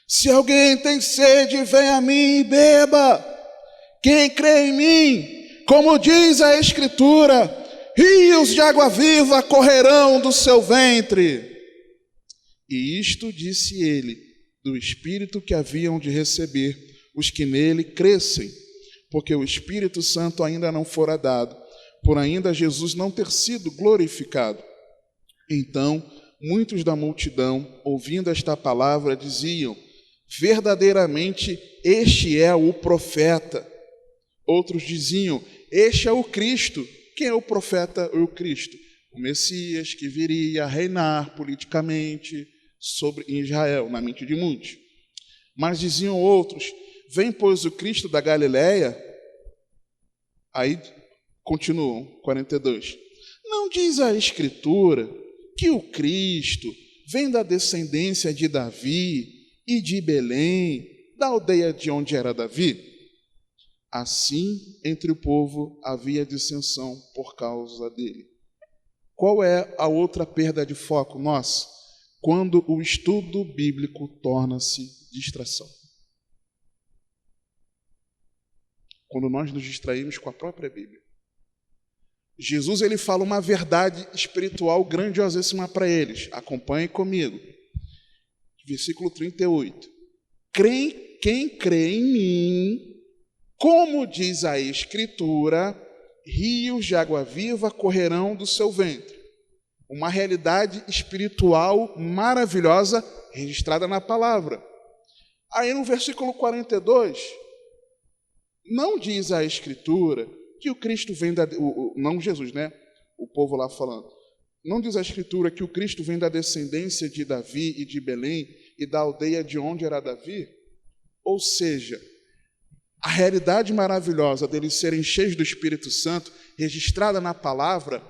Speaker 1: se alguém tem sede, venha a mim e beba. Quem crê em mim, como diz a Escritura, rios de água viva correrão do seu ventre. E isto disse ele, do Espírito que haviam de receber os que nele crescem, porque o Espírito Santo ainda não fora dado, por ainda Jesus não ter sido glorificado. Então, muitos da multidão, ouvindo esta palavra, diziam: verdadeiramente este é o profeta. Outros diziam: este é o Cristo. Quem é o profeta ou o Cristo? O Messias que viria a reinar politicamente sobre Israel, na mente de muitos. Mas diziam outros: vem, pois, o Cristo da Galileia. Aí continuam, 42. Não diz a Escritura que o Cristo vem da descendência de Davi e de Belém, da aldeia de onde era Davi? Assim, entre o povo havia dissensão por causa dele. Qual é a outra perda de foco nossa? Quando o estudo bíblico torna-se distração. Quando nós nos distraímos com a própria Bíblia. Jesus, ele fala uma verdade espiritual grandiosíssima para eles. Acompanhe comigo. Versículo 38. Quem crê em mim, como diz a Escritura, rios de água viva correrão do seu ventre. Uma realidade espiritual maravilhosa registrada na palavra. Aí no versículo 42, não diz a Escritura que o Cristo vem da... Não Jesus, né? O povo lá falando. Não diz a Escritura que o Cristo vem da descendência de Davi e de Belém e da aldeia de onde era Davi? Ou seja, a realidade maravilhosa deles serem cheios do Espírito Santo, registrada na palavra,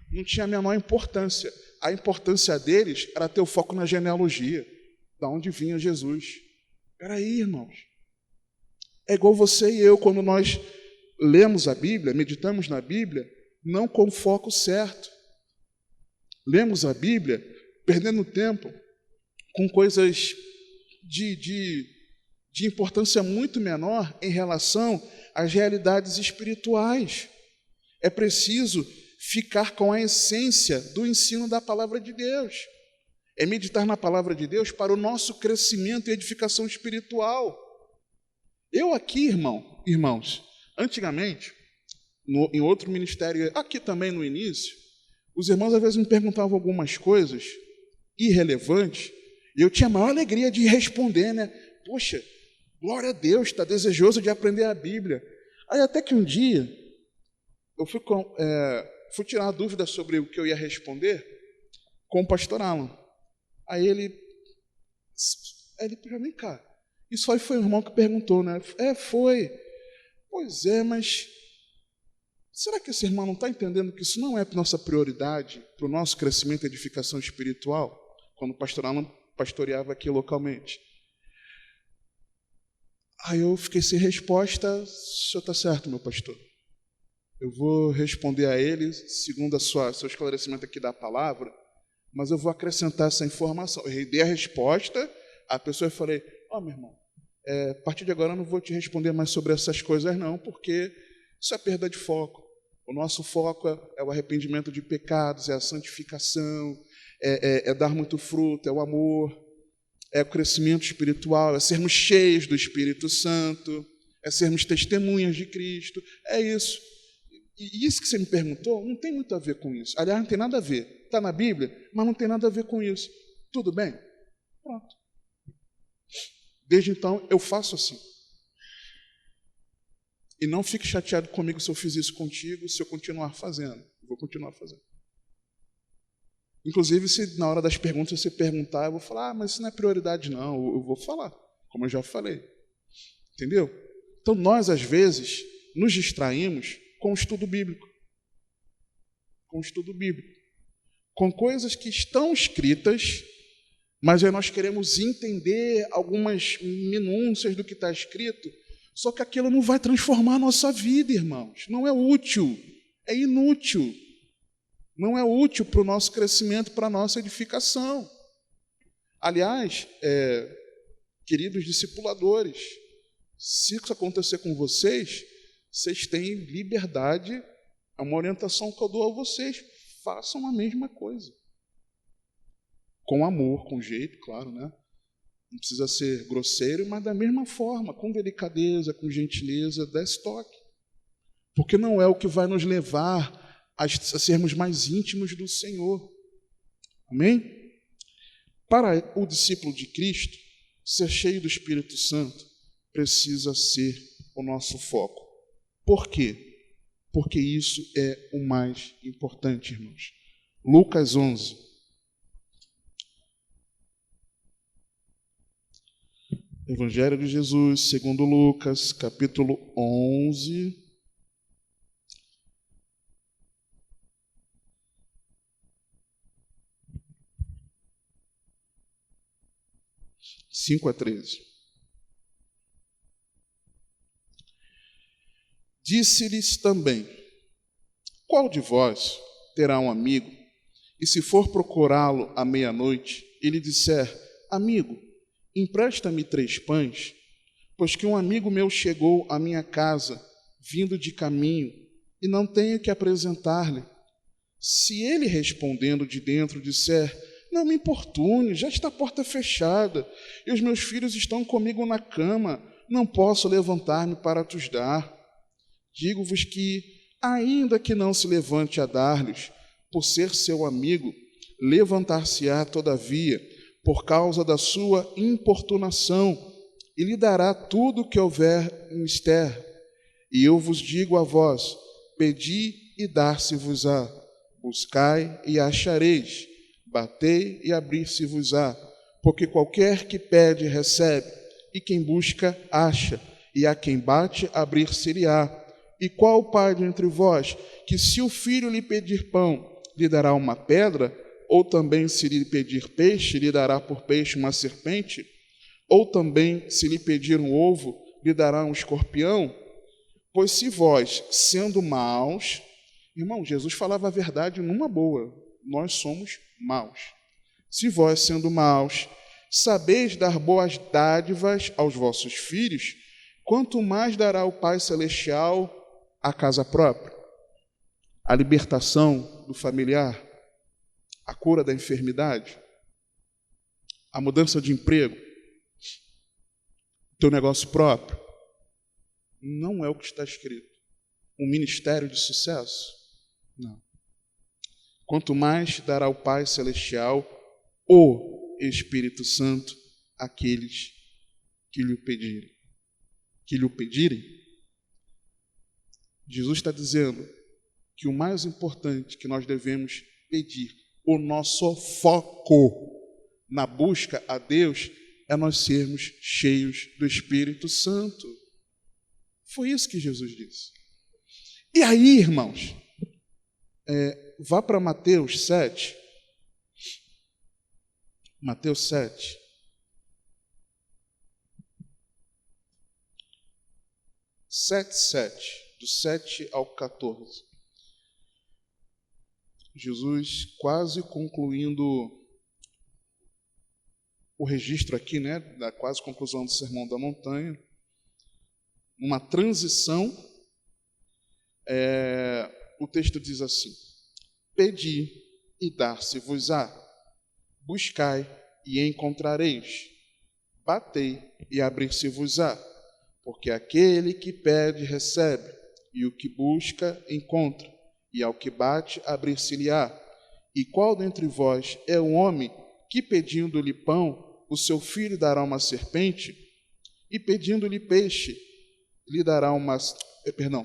Speaker 1: não tinha a menor importância. A importância deles era ter o foco na genealogia, da onde vinha Jesus. Espera aí, irmãos. É igual você e eu, quando nós lemos a Bíblia, meditamos na Bíblia, não com o foco certo. Lemos a Bíblia perdendo tempo com coisas de importância muito menor em relação às realidades espirituais. É preciso ficar com a essência do ensino da palavra de Deus. É meditar na palavra de Deus para o nosso crescimento e edificação espiritual. Eu aqui, irmãos, antigamente, em outro ministério, aqui também no início, os irmãos às vezes me perguntavam algumas coisas irrelevantes, e eu tinha a maior alegria de responder, né? Poxa, glória a Deus, está desejoso de aprender a Bíblia. Aí até que um dia, eu fui tirar uma dúvida sobre o que eu ia responder com o pastor Alan. Aí ele vem cá. Isso aí foi o irmão que perguntou, né? Foi. Pois é, mas será que esse irmão não está entendendo que isso não é nossa prioridade para o nosso crescimento e edificação espiritual? Quando o pastor Alan pastoreava aqui localmente. Aí eu fiquei sem resposta. O senhor está certo, meu pastor. Eu vou responder a ele segundo seu esclarecimento aqui da palavra, mas eu vou acrescentar essa informação. Eu dei a resposta, a pessoa eu falei, meu irmão, a partir de agora eu não vou te responder mais sobre essas coisas não, porque isso é perda de foco. O nosso foco é o arrependimento de pecados, é a santificação, é dar muito fruto, é o amor, é o crescimento espiritual, é sermos cheios do Espírito Santo, é sermos testemunhas de Cristo, é isso. E isso que você me perguntou não tem muito a ver com isso. Aliás, não tem nada a ver. Está na Bíblia, mas não tem nada a ver com isso. Tudo bem? Pronto. Desde então, eu faço assim. E não fique chateado comigo se eu fiz isso contigo, se eu continuar fazendo. Eu vou continuar fazendo. Inclusive, se na hora das perguntas você perguntar, eu vou falar, mas isso não é prioridade não. Eu vou falar, como eu já falei. Entendeu? Então, nós, às vezes, nos distraímos com o estudo bíblico. Com o estudo bíblico. Com coisas que estão escritas, mas aí nós queremos entender algumas minúcias do que está escrito, só que aquilo não vai transformar a nossa vida, irmãos. Não é útil, é inútil. Não é útil para o nosso crescimento, para a nossa edificação. Aliás, queridos discipuladores, se isso acontecer com vocês, vocês têm liberdade, é uma orientação que eu dou a vocês, façam a mesma coisa. Com amor, com jeito, claro, né? Não precisa ser grosseiro, mas da mesma forma, com delicadeza, com gentileza, desse toque. Porque não é o que vai nos levar a sermos mais íntimos do Senhor. Amém? Para o discípulo de Cristo, ser cheio do Espírito Santo precisa ser o nosso foco. Por quê? Porque isso é o mais importante, irmãos. Lucas 11. Evangelho de Jesus, segundo Lucas, capítulo 11. (5 a 13). Disse-lhes também: qual de vós terá um amigo, e se for procurá-lo à meia-noite, e lhe disser: amigo, empresta-me 3 pães, pois que um amigo meu chegou à minha casa, vindo de caminho, e não tenho que apresentar-lhe. Se ele respondendo de dentro disser: não me importune, já está a porta fechada, e os meus filhos estão comigo na cama, não posso levantar-me para te dar. Digo-vos que, ainda que não se levante a dar-lhes, por ser seu amigo, levantar-se-á todavia, por causa da sua importunação, e lhe dará tudo o que houver mister. E eu vos digo a vós: pedi e dar-se-vos-á, buscai e achareis, batei e abrir-se-vos-á, porque qualquer que pede recebe, e quem busca acha, e a quem bate abrir-se-lhe-á. E qual pai dentre vós, que se o filho lhe pedir pão, lhe dará uma pedra, ou também se lhe pedir peixe, lhe dará por peixe uma serpente? Ou também, se lhe pedir um ovo, lhe dará um escorpião? Pois se vós, sendo maus... Irmão, Jesus falava a verdade numa boa. Nós somos maus. Se vós, sendo maus, sabeis dar boas dádivas aos vossos filhos, quanto mais dará o Pai Celestial à casa própria? A libertação do familiar, a cura da enfermidade, a mudança de emprego, teu negócio próprio. Não é o que está escrito. Um ministério de sucesso? Não. Quanto mais dará o Pai Celestial, o Espírito Santo, àqueles que lhe pedirem. Que lhe pedirem? Jesus está dizendo que o mais importante que nós devemos pedir, o nosso foco na busca a Deus, é nós sermos cheios do Espírito Santo. Foi isso que Jesus disse. E aí, irmãos, vá para Mateus 7. Mateus 7. Do 7 ao 14. Jesus quase concluindo o registro aqui, né, da quase conclusão do Sermão da Montanha, uma transição, o texto diz assim: pedi e dar-se-vos-á, buscai e encontrareis, batei e abrir-se-vos-á, porque aquele que pede recebe, e o que busca encontra, e ao que bate abrir-se-lhe-á. E qual dentre vós é o homem que, pedindo-lhe pão, o seu filho dará uma serpente? E pedindo-lhe peixe, lhe dará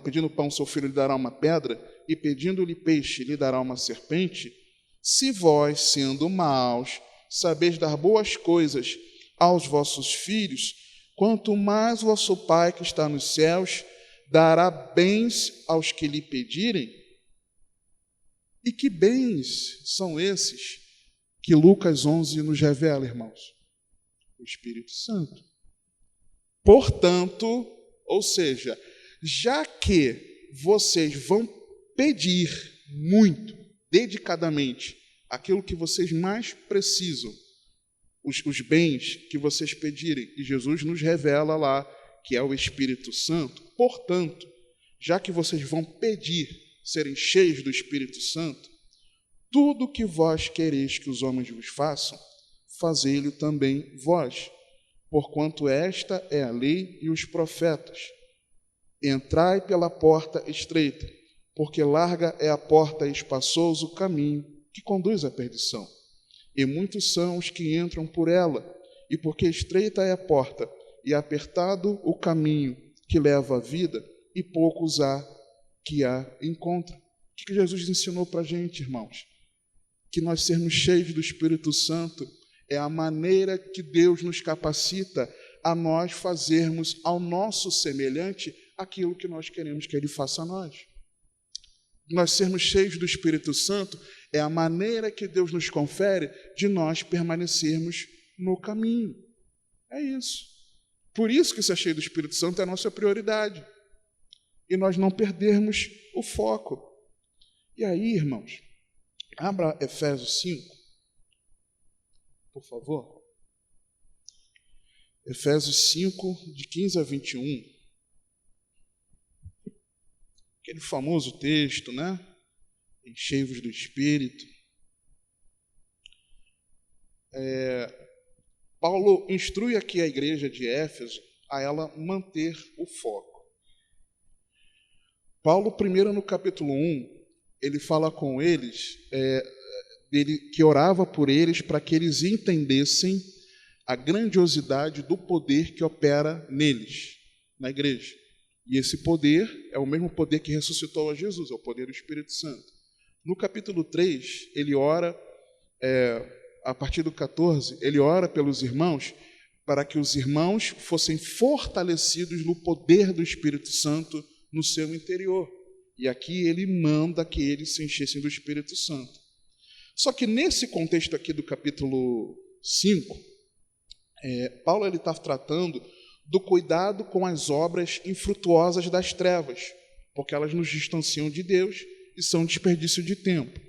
Speaker 1: pedindo pão, seu filho lhe dará uma pedra? E pedindo-lhe peixe, lhe dará uma serpente? Se vós, sendo maus, sabeis dar boas coisas aos vossos filhos, quanto mais vosso Pai que está nos céus dará bens aos que lhe pedirem? E que bens são esses que Lucas 11 nos revela, irmãos? O Espírito Santo. Portanto, ou seja, já que vocês vão pedir muito, dedicadamente, aquilo que vocês mais precisam, os bens que vocês pedirem, e Jesus nos revela lá que é o Espírito Santo, portanto, já que vocês vão pedir serem cheios do Espírito Santo, tudo que vós quereis que os homens vos façam, fazei-lo também vós, porquanto esta é a lei e os profetas. Entrai pela porta estreita, porque larga é a porta e espaçoso o caminho que conduz à perdição. E muitos são os que entram por ela, e porque estreita é a porta e apertado o caminho que leva à vida, e poucos há que a encontram. O que Jesus ensinou para a gente, irmãos? Que nós sermos cheios do Espírito Santo é a maneira que Deus nos capacita a nós fazermos ao nosso semelhante aquilo que nós queremos que Ele faça a nós. Nós sermos cheios do Espírito Santo é a maneira que Deus nos confere de nós permanecermos no caminho. É isso. Por isso que ser cheio do Espírito Santo é a nossa prioridade. E nós não perdermos o foco. E aí, irmãos, abra Efésios 5, por favor. Efésios 5, de 15 a 21. Aquele famoso texto, né? Enchei-vos do Espírito. Paulo instrui aqui a igreja de Éfeso a ela manter o foco. Paulo, primeiro no capítulo 1, ele fala com eles, que orava por eles para que eles entendessem a grandiosidade do poder que opera neles, na igreja. E esse poder é o mesmo poder que ressuscitou a Jesus, é o poder do Espírito Santo. No capítulo 3, ele ora, a partir do 14, ele ora pelos irmãos para que os irmãos fossem fortalecidos no poder do Espírito Santo no seu interior. E aqui ele manda que eles se enchessem do Espírito Santo. Só que nesse contexto aqui do capítulo 5, Paulo está tratando do cuidado com as obras infrutuosas das trevas, porque elas nos distanciam de Deus e são um desperdício de tempo.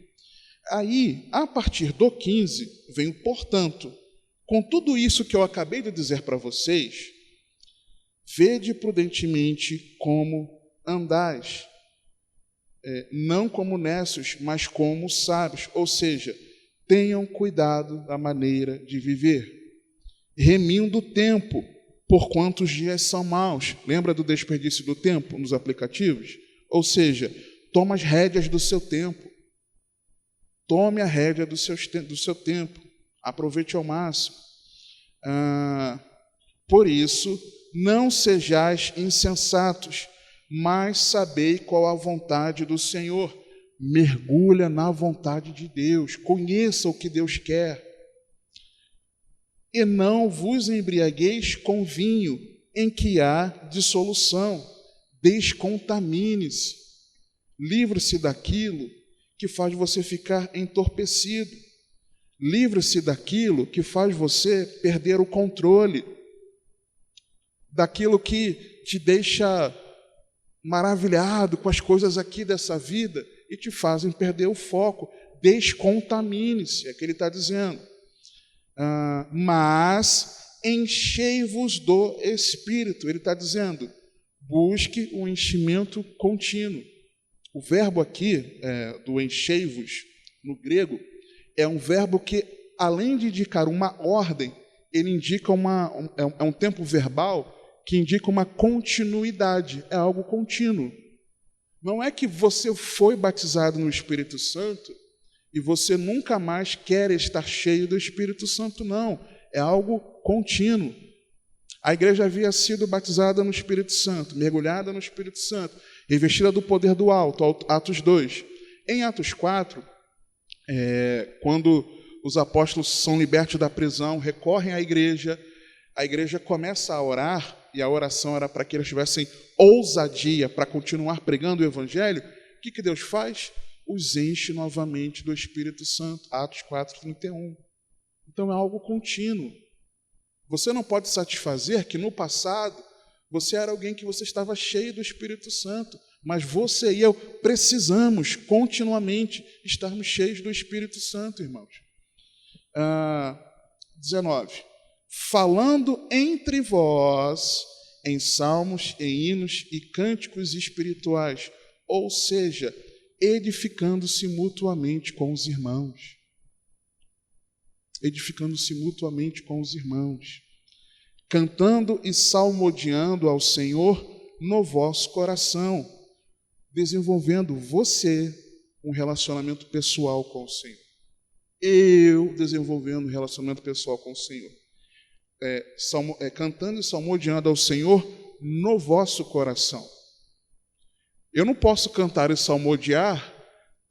Speaker 1: Aí, a partir do 15, vem o portanto. Com tudo isso que eu acabei de dizer para vocês, vede prudentemente como andais, não como necios, mas como sábios, ou seja, tenham cuidado da maneira de viver, remindo o tempo, porquanto os dias são maus. Lembra do desperdício do tempo nos aplicativos? Ou seja, toma as rédeas do seu tempo. Tome a rédea do seu tempo. Aproveite ao máximo. Por isso, não sejais insensatos, mas sabei qual a vontade do Senhor. Mergulha na vontade de Deus. Conheça o que Deus quer. E não vos embriagueis com vinho, em que há dissolução. Descontamine-se. Livre-se daquilo que faz você ficar entorpecido. Livre-se daquilo que faz você perder o controle. Daquilo que te deixa maravilhado com as coisas aqui dessa vida e te fazem perder o foco. Descontamine-se, é o que ele está dizendo. Mas enchei-vos do Espírito. Ele está dizendo, busque um enchimento contínuo. O verbo aqui, do enchei-vos, no grego, é um verbo que, além de indicar uma ordem, ele indica um tempo verbal que indica uma continuidade, é algo contínuo. Não é que você foi batizado no Espírito Santo e você nunca mais quer estar cheio do Espírito Santo, não. É algo contínuo. A igreja havia sido batizada no Espírito Santo, mergulhada no Espírito Santo, revestida do poder do alto, Atos 2. Em Atos 4, quando os apóstolos são libertos da prisão, recorrem à igreja, a igreja começa a orar, e a oração era para que eles tivessem ousadia para continuar pregando o Evangelho. O que Deus faz? Os enche novamente do Espírito Santo. Atos 4:31. Então é algo contínuo. Você não pode satisfazer que no passado você era alguém que você estava cheio do Espírito Santo, mas você e eu precisamos continuamente estarmos cheios do Espírito Santo, irmãos. 19. Falando entre vós em salmos, em hinos e cânticos espirituais, ou seja, edificando-se mutuamente com os irmãos. Edificando-se mutuamente com os irmãos. Cantando e salmodiando ao Senhor no vosso coração, desenvolvendo você um relacionamento pessoal com o Senhor. Eu desenvolvendo um relacionamento pessoal com o Senhor. Cantando e salmodiando ao Senhor no vosso coração. Eu não posso cantar e salmodiar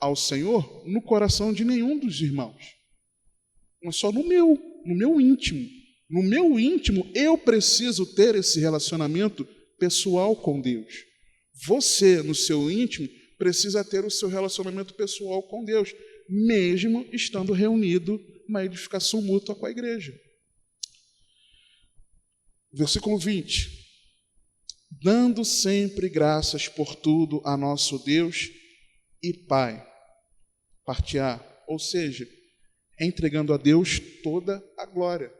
Speaker 1: ao Senhor no coração de nenhum dos irmãos, mas só no meu íntimo. No meu íntimo, eu preciso ter esse relacionamento pessoal com Deus. Você, no seu íntimo, precisa ter o seu relacionamento pessoal com Deus, mesmo estando reunido na edificação mútua com a igreja. Versículo 20. Dando sempre graças por tudo a nosso Deus e Pai. Parte A. Ou seja, entregando a Deus toda a glória.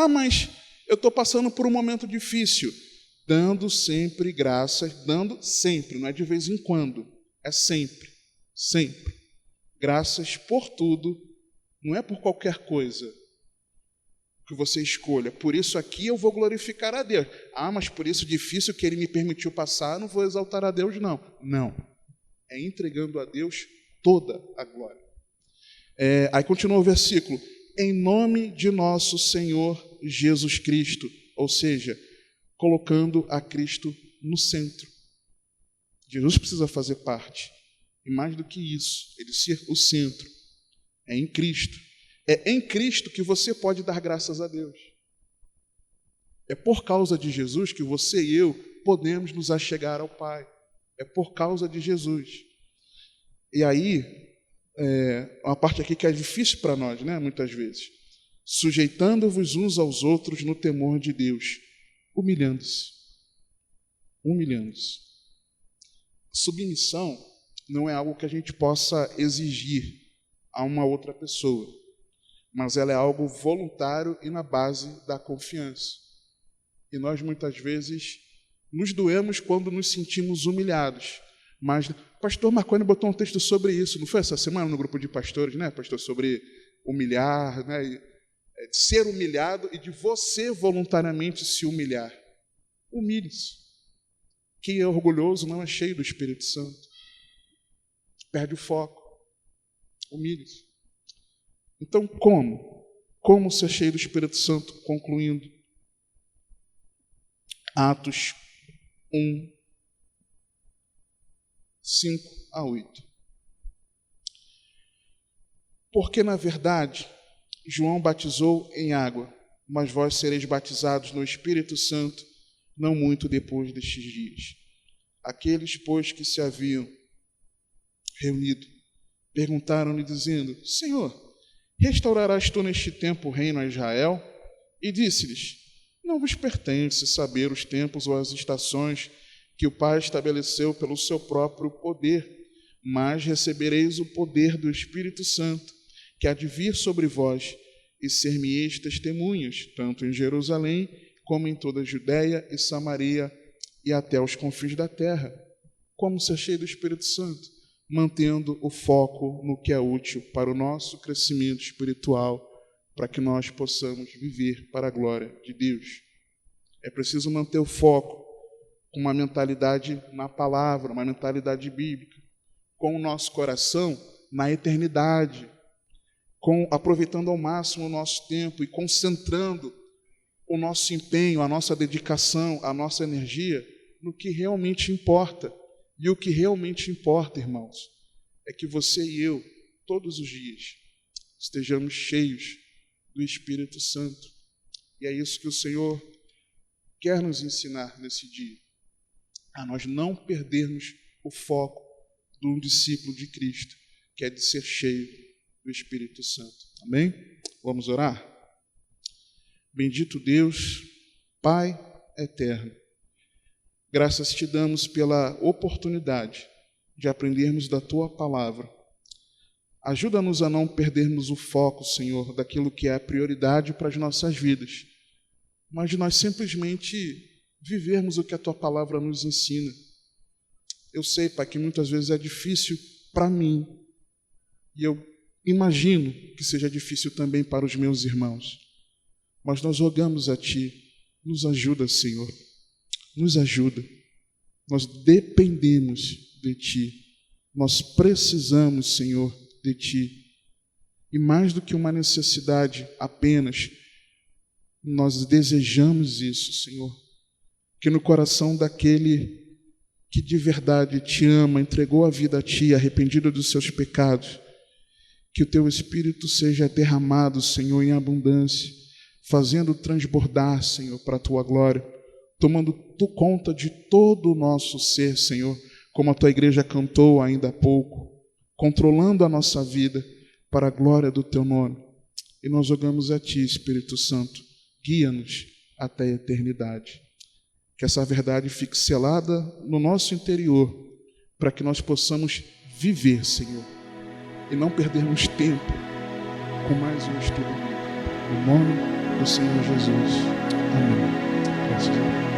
Speaker 1: Mas eu estou passando por um momento difícil. Dando sempre graças, dando sempre, não é de vez em quando, é sempre, sempre. Graças por tudo, não é por qualquer coisa que você escolha. Por isso aqui eu vou glorificar a Deus. Mas por isso difícil que Ele me permitiu passar, não vou exaltar a Deus, não. Não. É entregando a Deus toda a glória. Aí continua o versículo. Em nome de nosso Senhor Jesus Cristo. Ou seja, colocando a Cristo no centro. Jesus precisa fazer parte. E mais do que isso, Ele ser o centro. É em Cristo. É em Cristo que você pode dar graças a Deus. É por causa de Jesus que você e eu podemos nos achegar ao Pai. É por causa de Jesus. E aí, uma parte aqui que é difícil para nós, né? Muitas vezes. sujeitando-vos uns aos outros no temor de Deus, humilhando-se. Humilhando-se. Submissão não é algo que a gente possa exigir a uma outra pessoa, mas ela é algo voluntário e na base da confiança. E nós muitas vezes nos doemos quando nos sentimos humilhados. Mas o pastor Marconi botou um texto sobre isso, não foi essa semana no grupo de pastores, né, pastor? Sobre humilhar, né? De ser humilhado e de você voluntariamente se humilhar. Humilhe-se. Quem é orgulhoso não é cheio do Espírito Santo. Perde o foco. Humilhe-se. Então, como? Como ser cheio do Espírito Santo? Concluindo. Atos 1, 5 a 8. Porque, na verdade, João batizou em água, mas vós sereis batizados no Espírito Santo não muito depois destes dias. Aqueles, pois, que se haviam reunido, perguntaram-lhe, dizendo: Senhor, restaurarás tu neste tempo o reino a Israel? E disse-lhes: Não vos pertence saber os tempos ou as estações que o Pai estabeleceu pelo seu próprio poder, mas recebereis o poder do Espírito Santo, que há de vir sobre vós, e ser-me-eis testemunhas, tanto em Jerusalém, como em toda a Judéia e Samaria, e até os confins da terra. Como ser cheio do Espírito Santo? Mantendo o foco no que é útil para o nosso crescimento espiritual, para que nós possamos viver para a glória de Deus. É preciso manter o foco com uma mentalidade na palavra, uma mentalidade bíblica, com o nosso coração na eternidade, aproveitando ao máximo o nosso tempo e concentrando o nosso empenho, a nossa dedicação, a nossa energia no que realmente importa. E o que realmente importa, irmãos, é que você e eu, todos os dias, estejamos cheios do Espírito Santo. E é isso que o Senhor quer nos ensinar nesse dia, a nós não perdermos o foco de um discípulo de Cristo, que é de ser cheio do Espírito Santo. Amém? Vamos orar? Bendito Deus, Pai eterno, graças te damos pela oportunidade de aprendermos da Tua palavra. Ajuda-nos a não perdermos o foco, Senhor, daquilo que é a prioridade para as nossas vidas, mas de nós simplesmente vivermos o que a Tua palavra nos ensina. Eu sei, Pai, que muitas vezes é difícil para mim, e eu imagino que seja difícil também para os meus irmãos, mas nós rogamos a Ti, nos ajuda, Senhor, nos ajuda. Nós dependemos de Ti, nós precisamos, Senhor, de Ti, e mais do que uma necessidade apenas, nós desejamos isso, Senhor, que no coração daquele que de verdade Te ama, entregou a vida a Ti, arrependido dos seus pecados, que o Teu Espírito seja derramado, Senhor, em abundância, fazendo transbordar, Senhor, para a Tua glória, tomando Tu conta de todo o nosso ser, Senhor, como a Tua igreja cantou ainda há pouco, controlando a nossa vida para a glória do Teu nome. E nós rogamos a Ti, Espírito Santo, guia-nos até a eternidade. Que essa verdade fique selada no nosso interior, para que nós possamos viver, Senhor, e não perdermos tempo com mais um estudo bíblico. No nome do Senhor Jesus. Amém. Graças a Deus.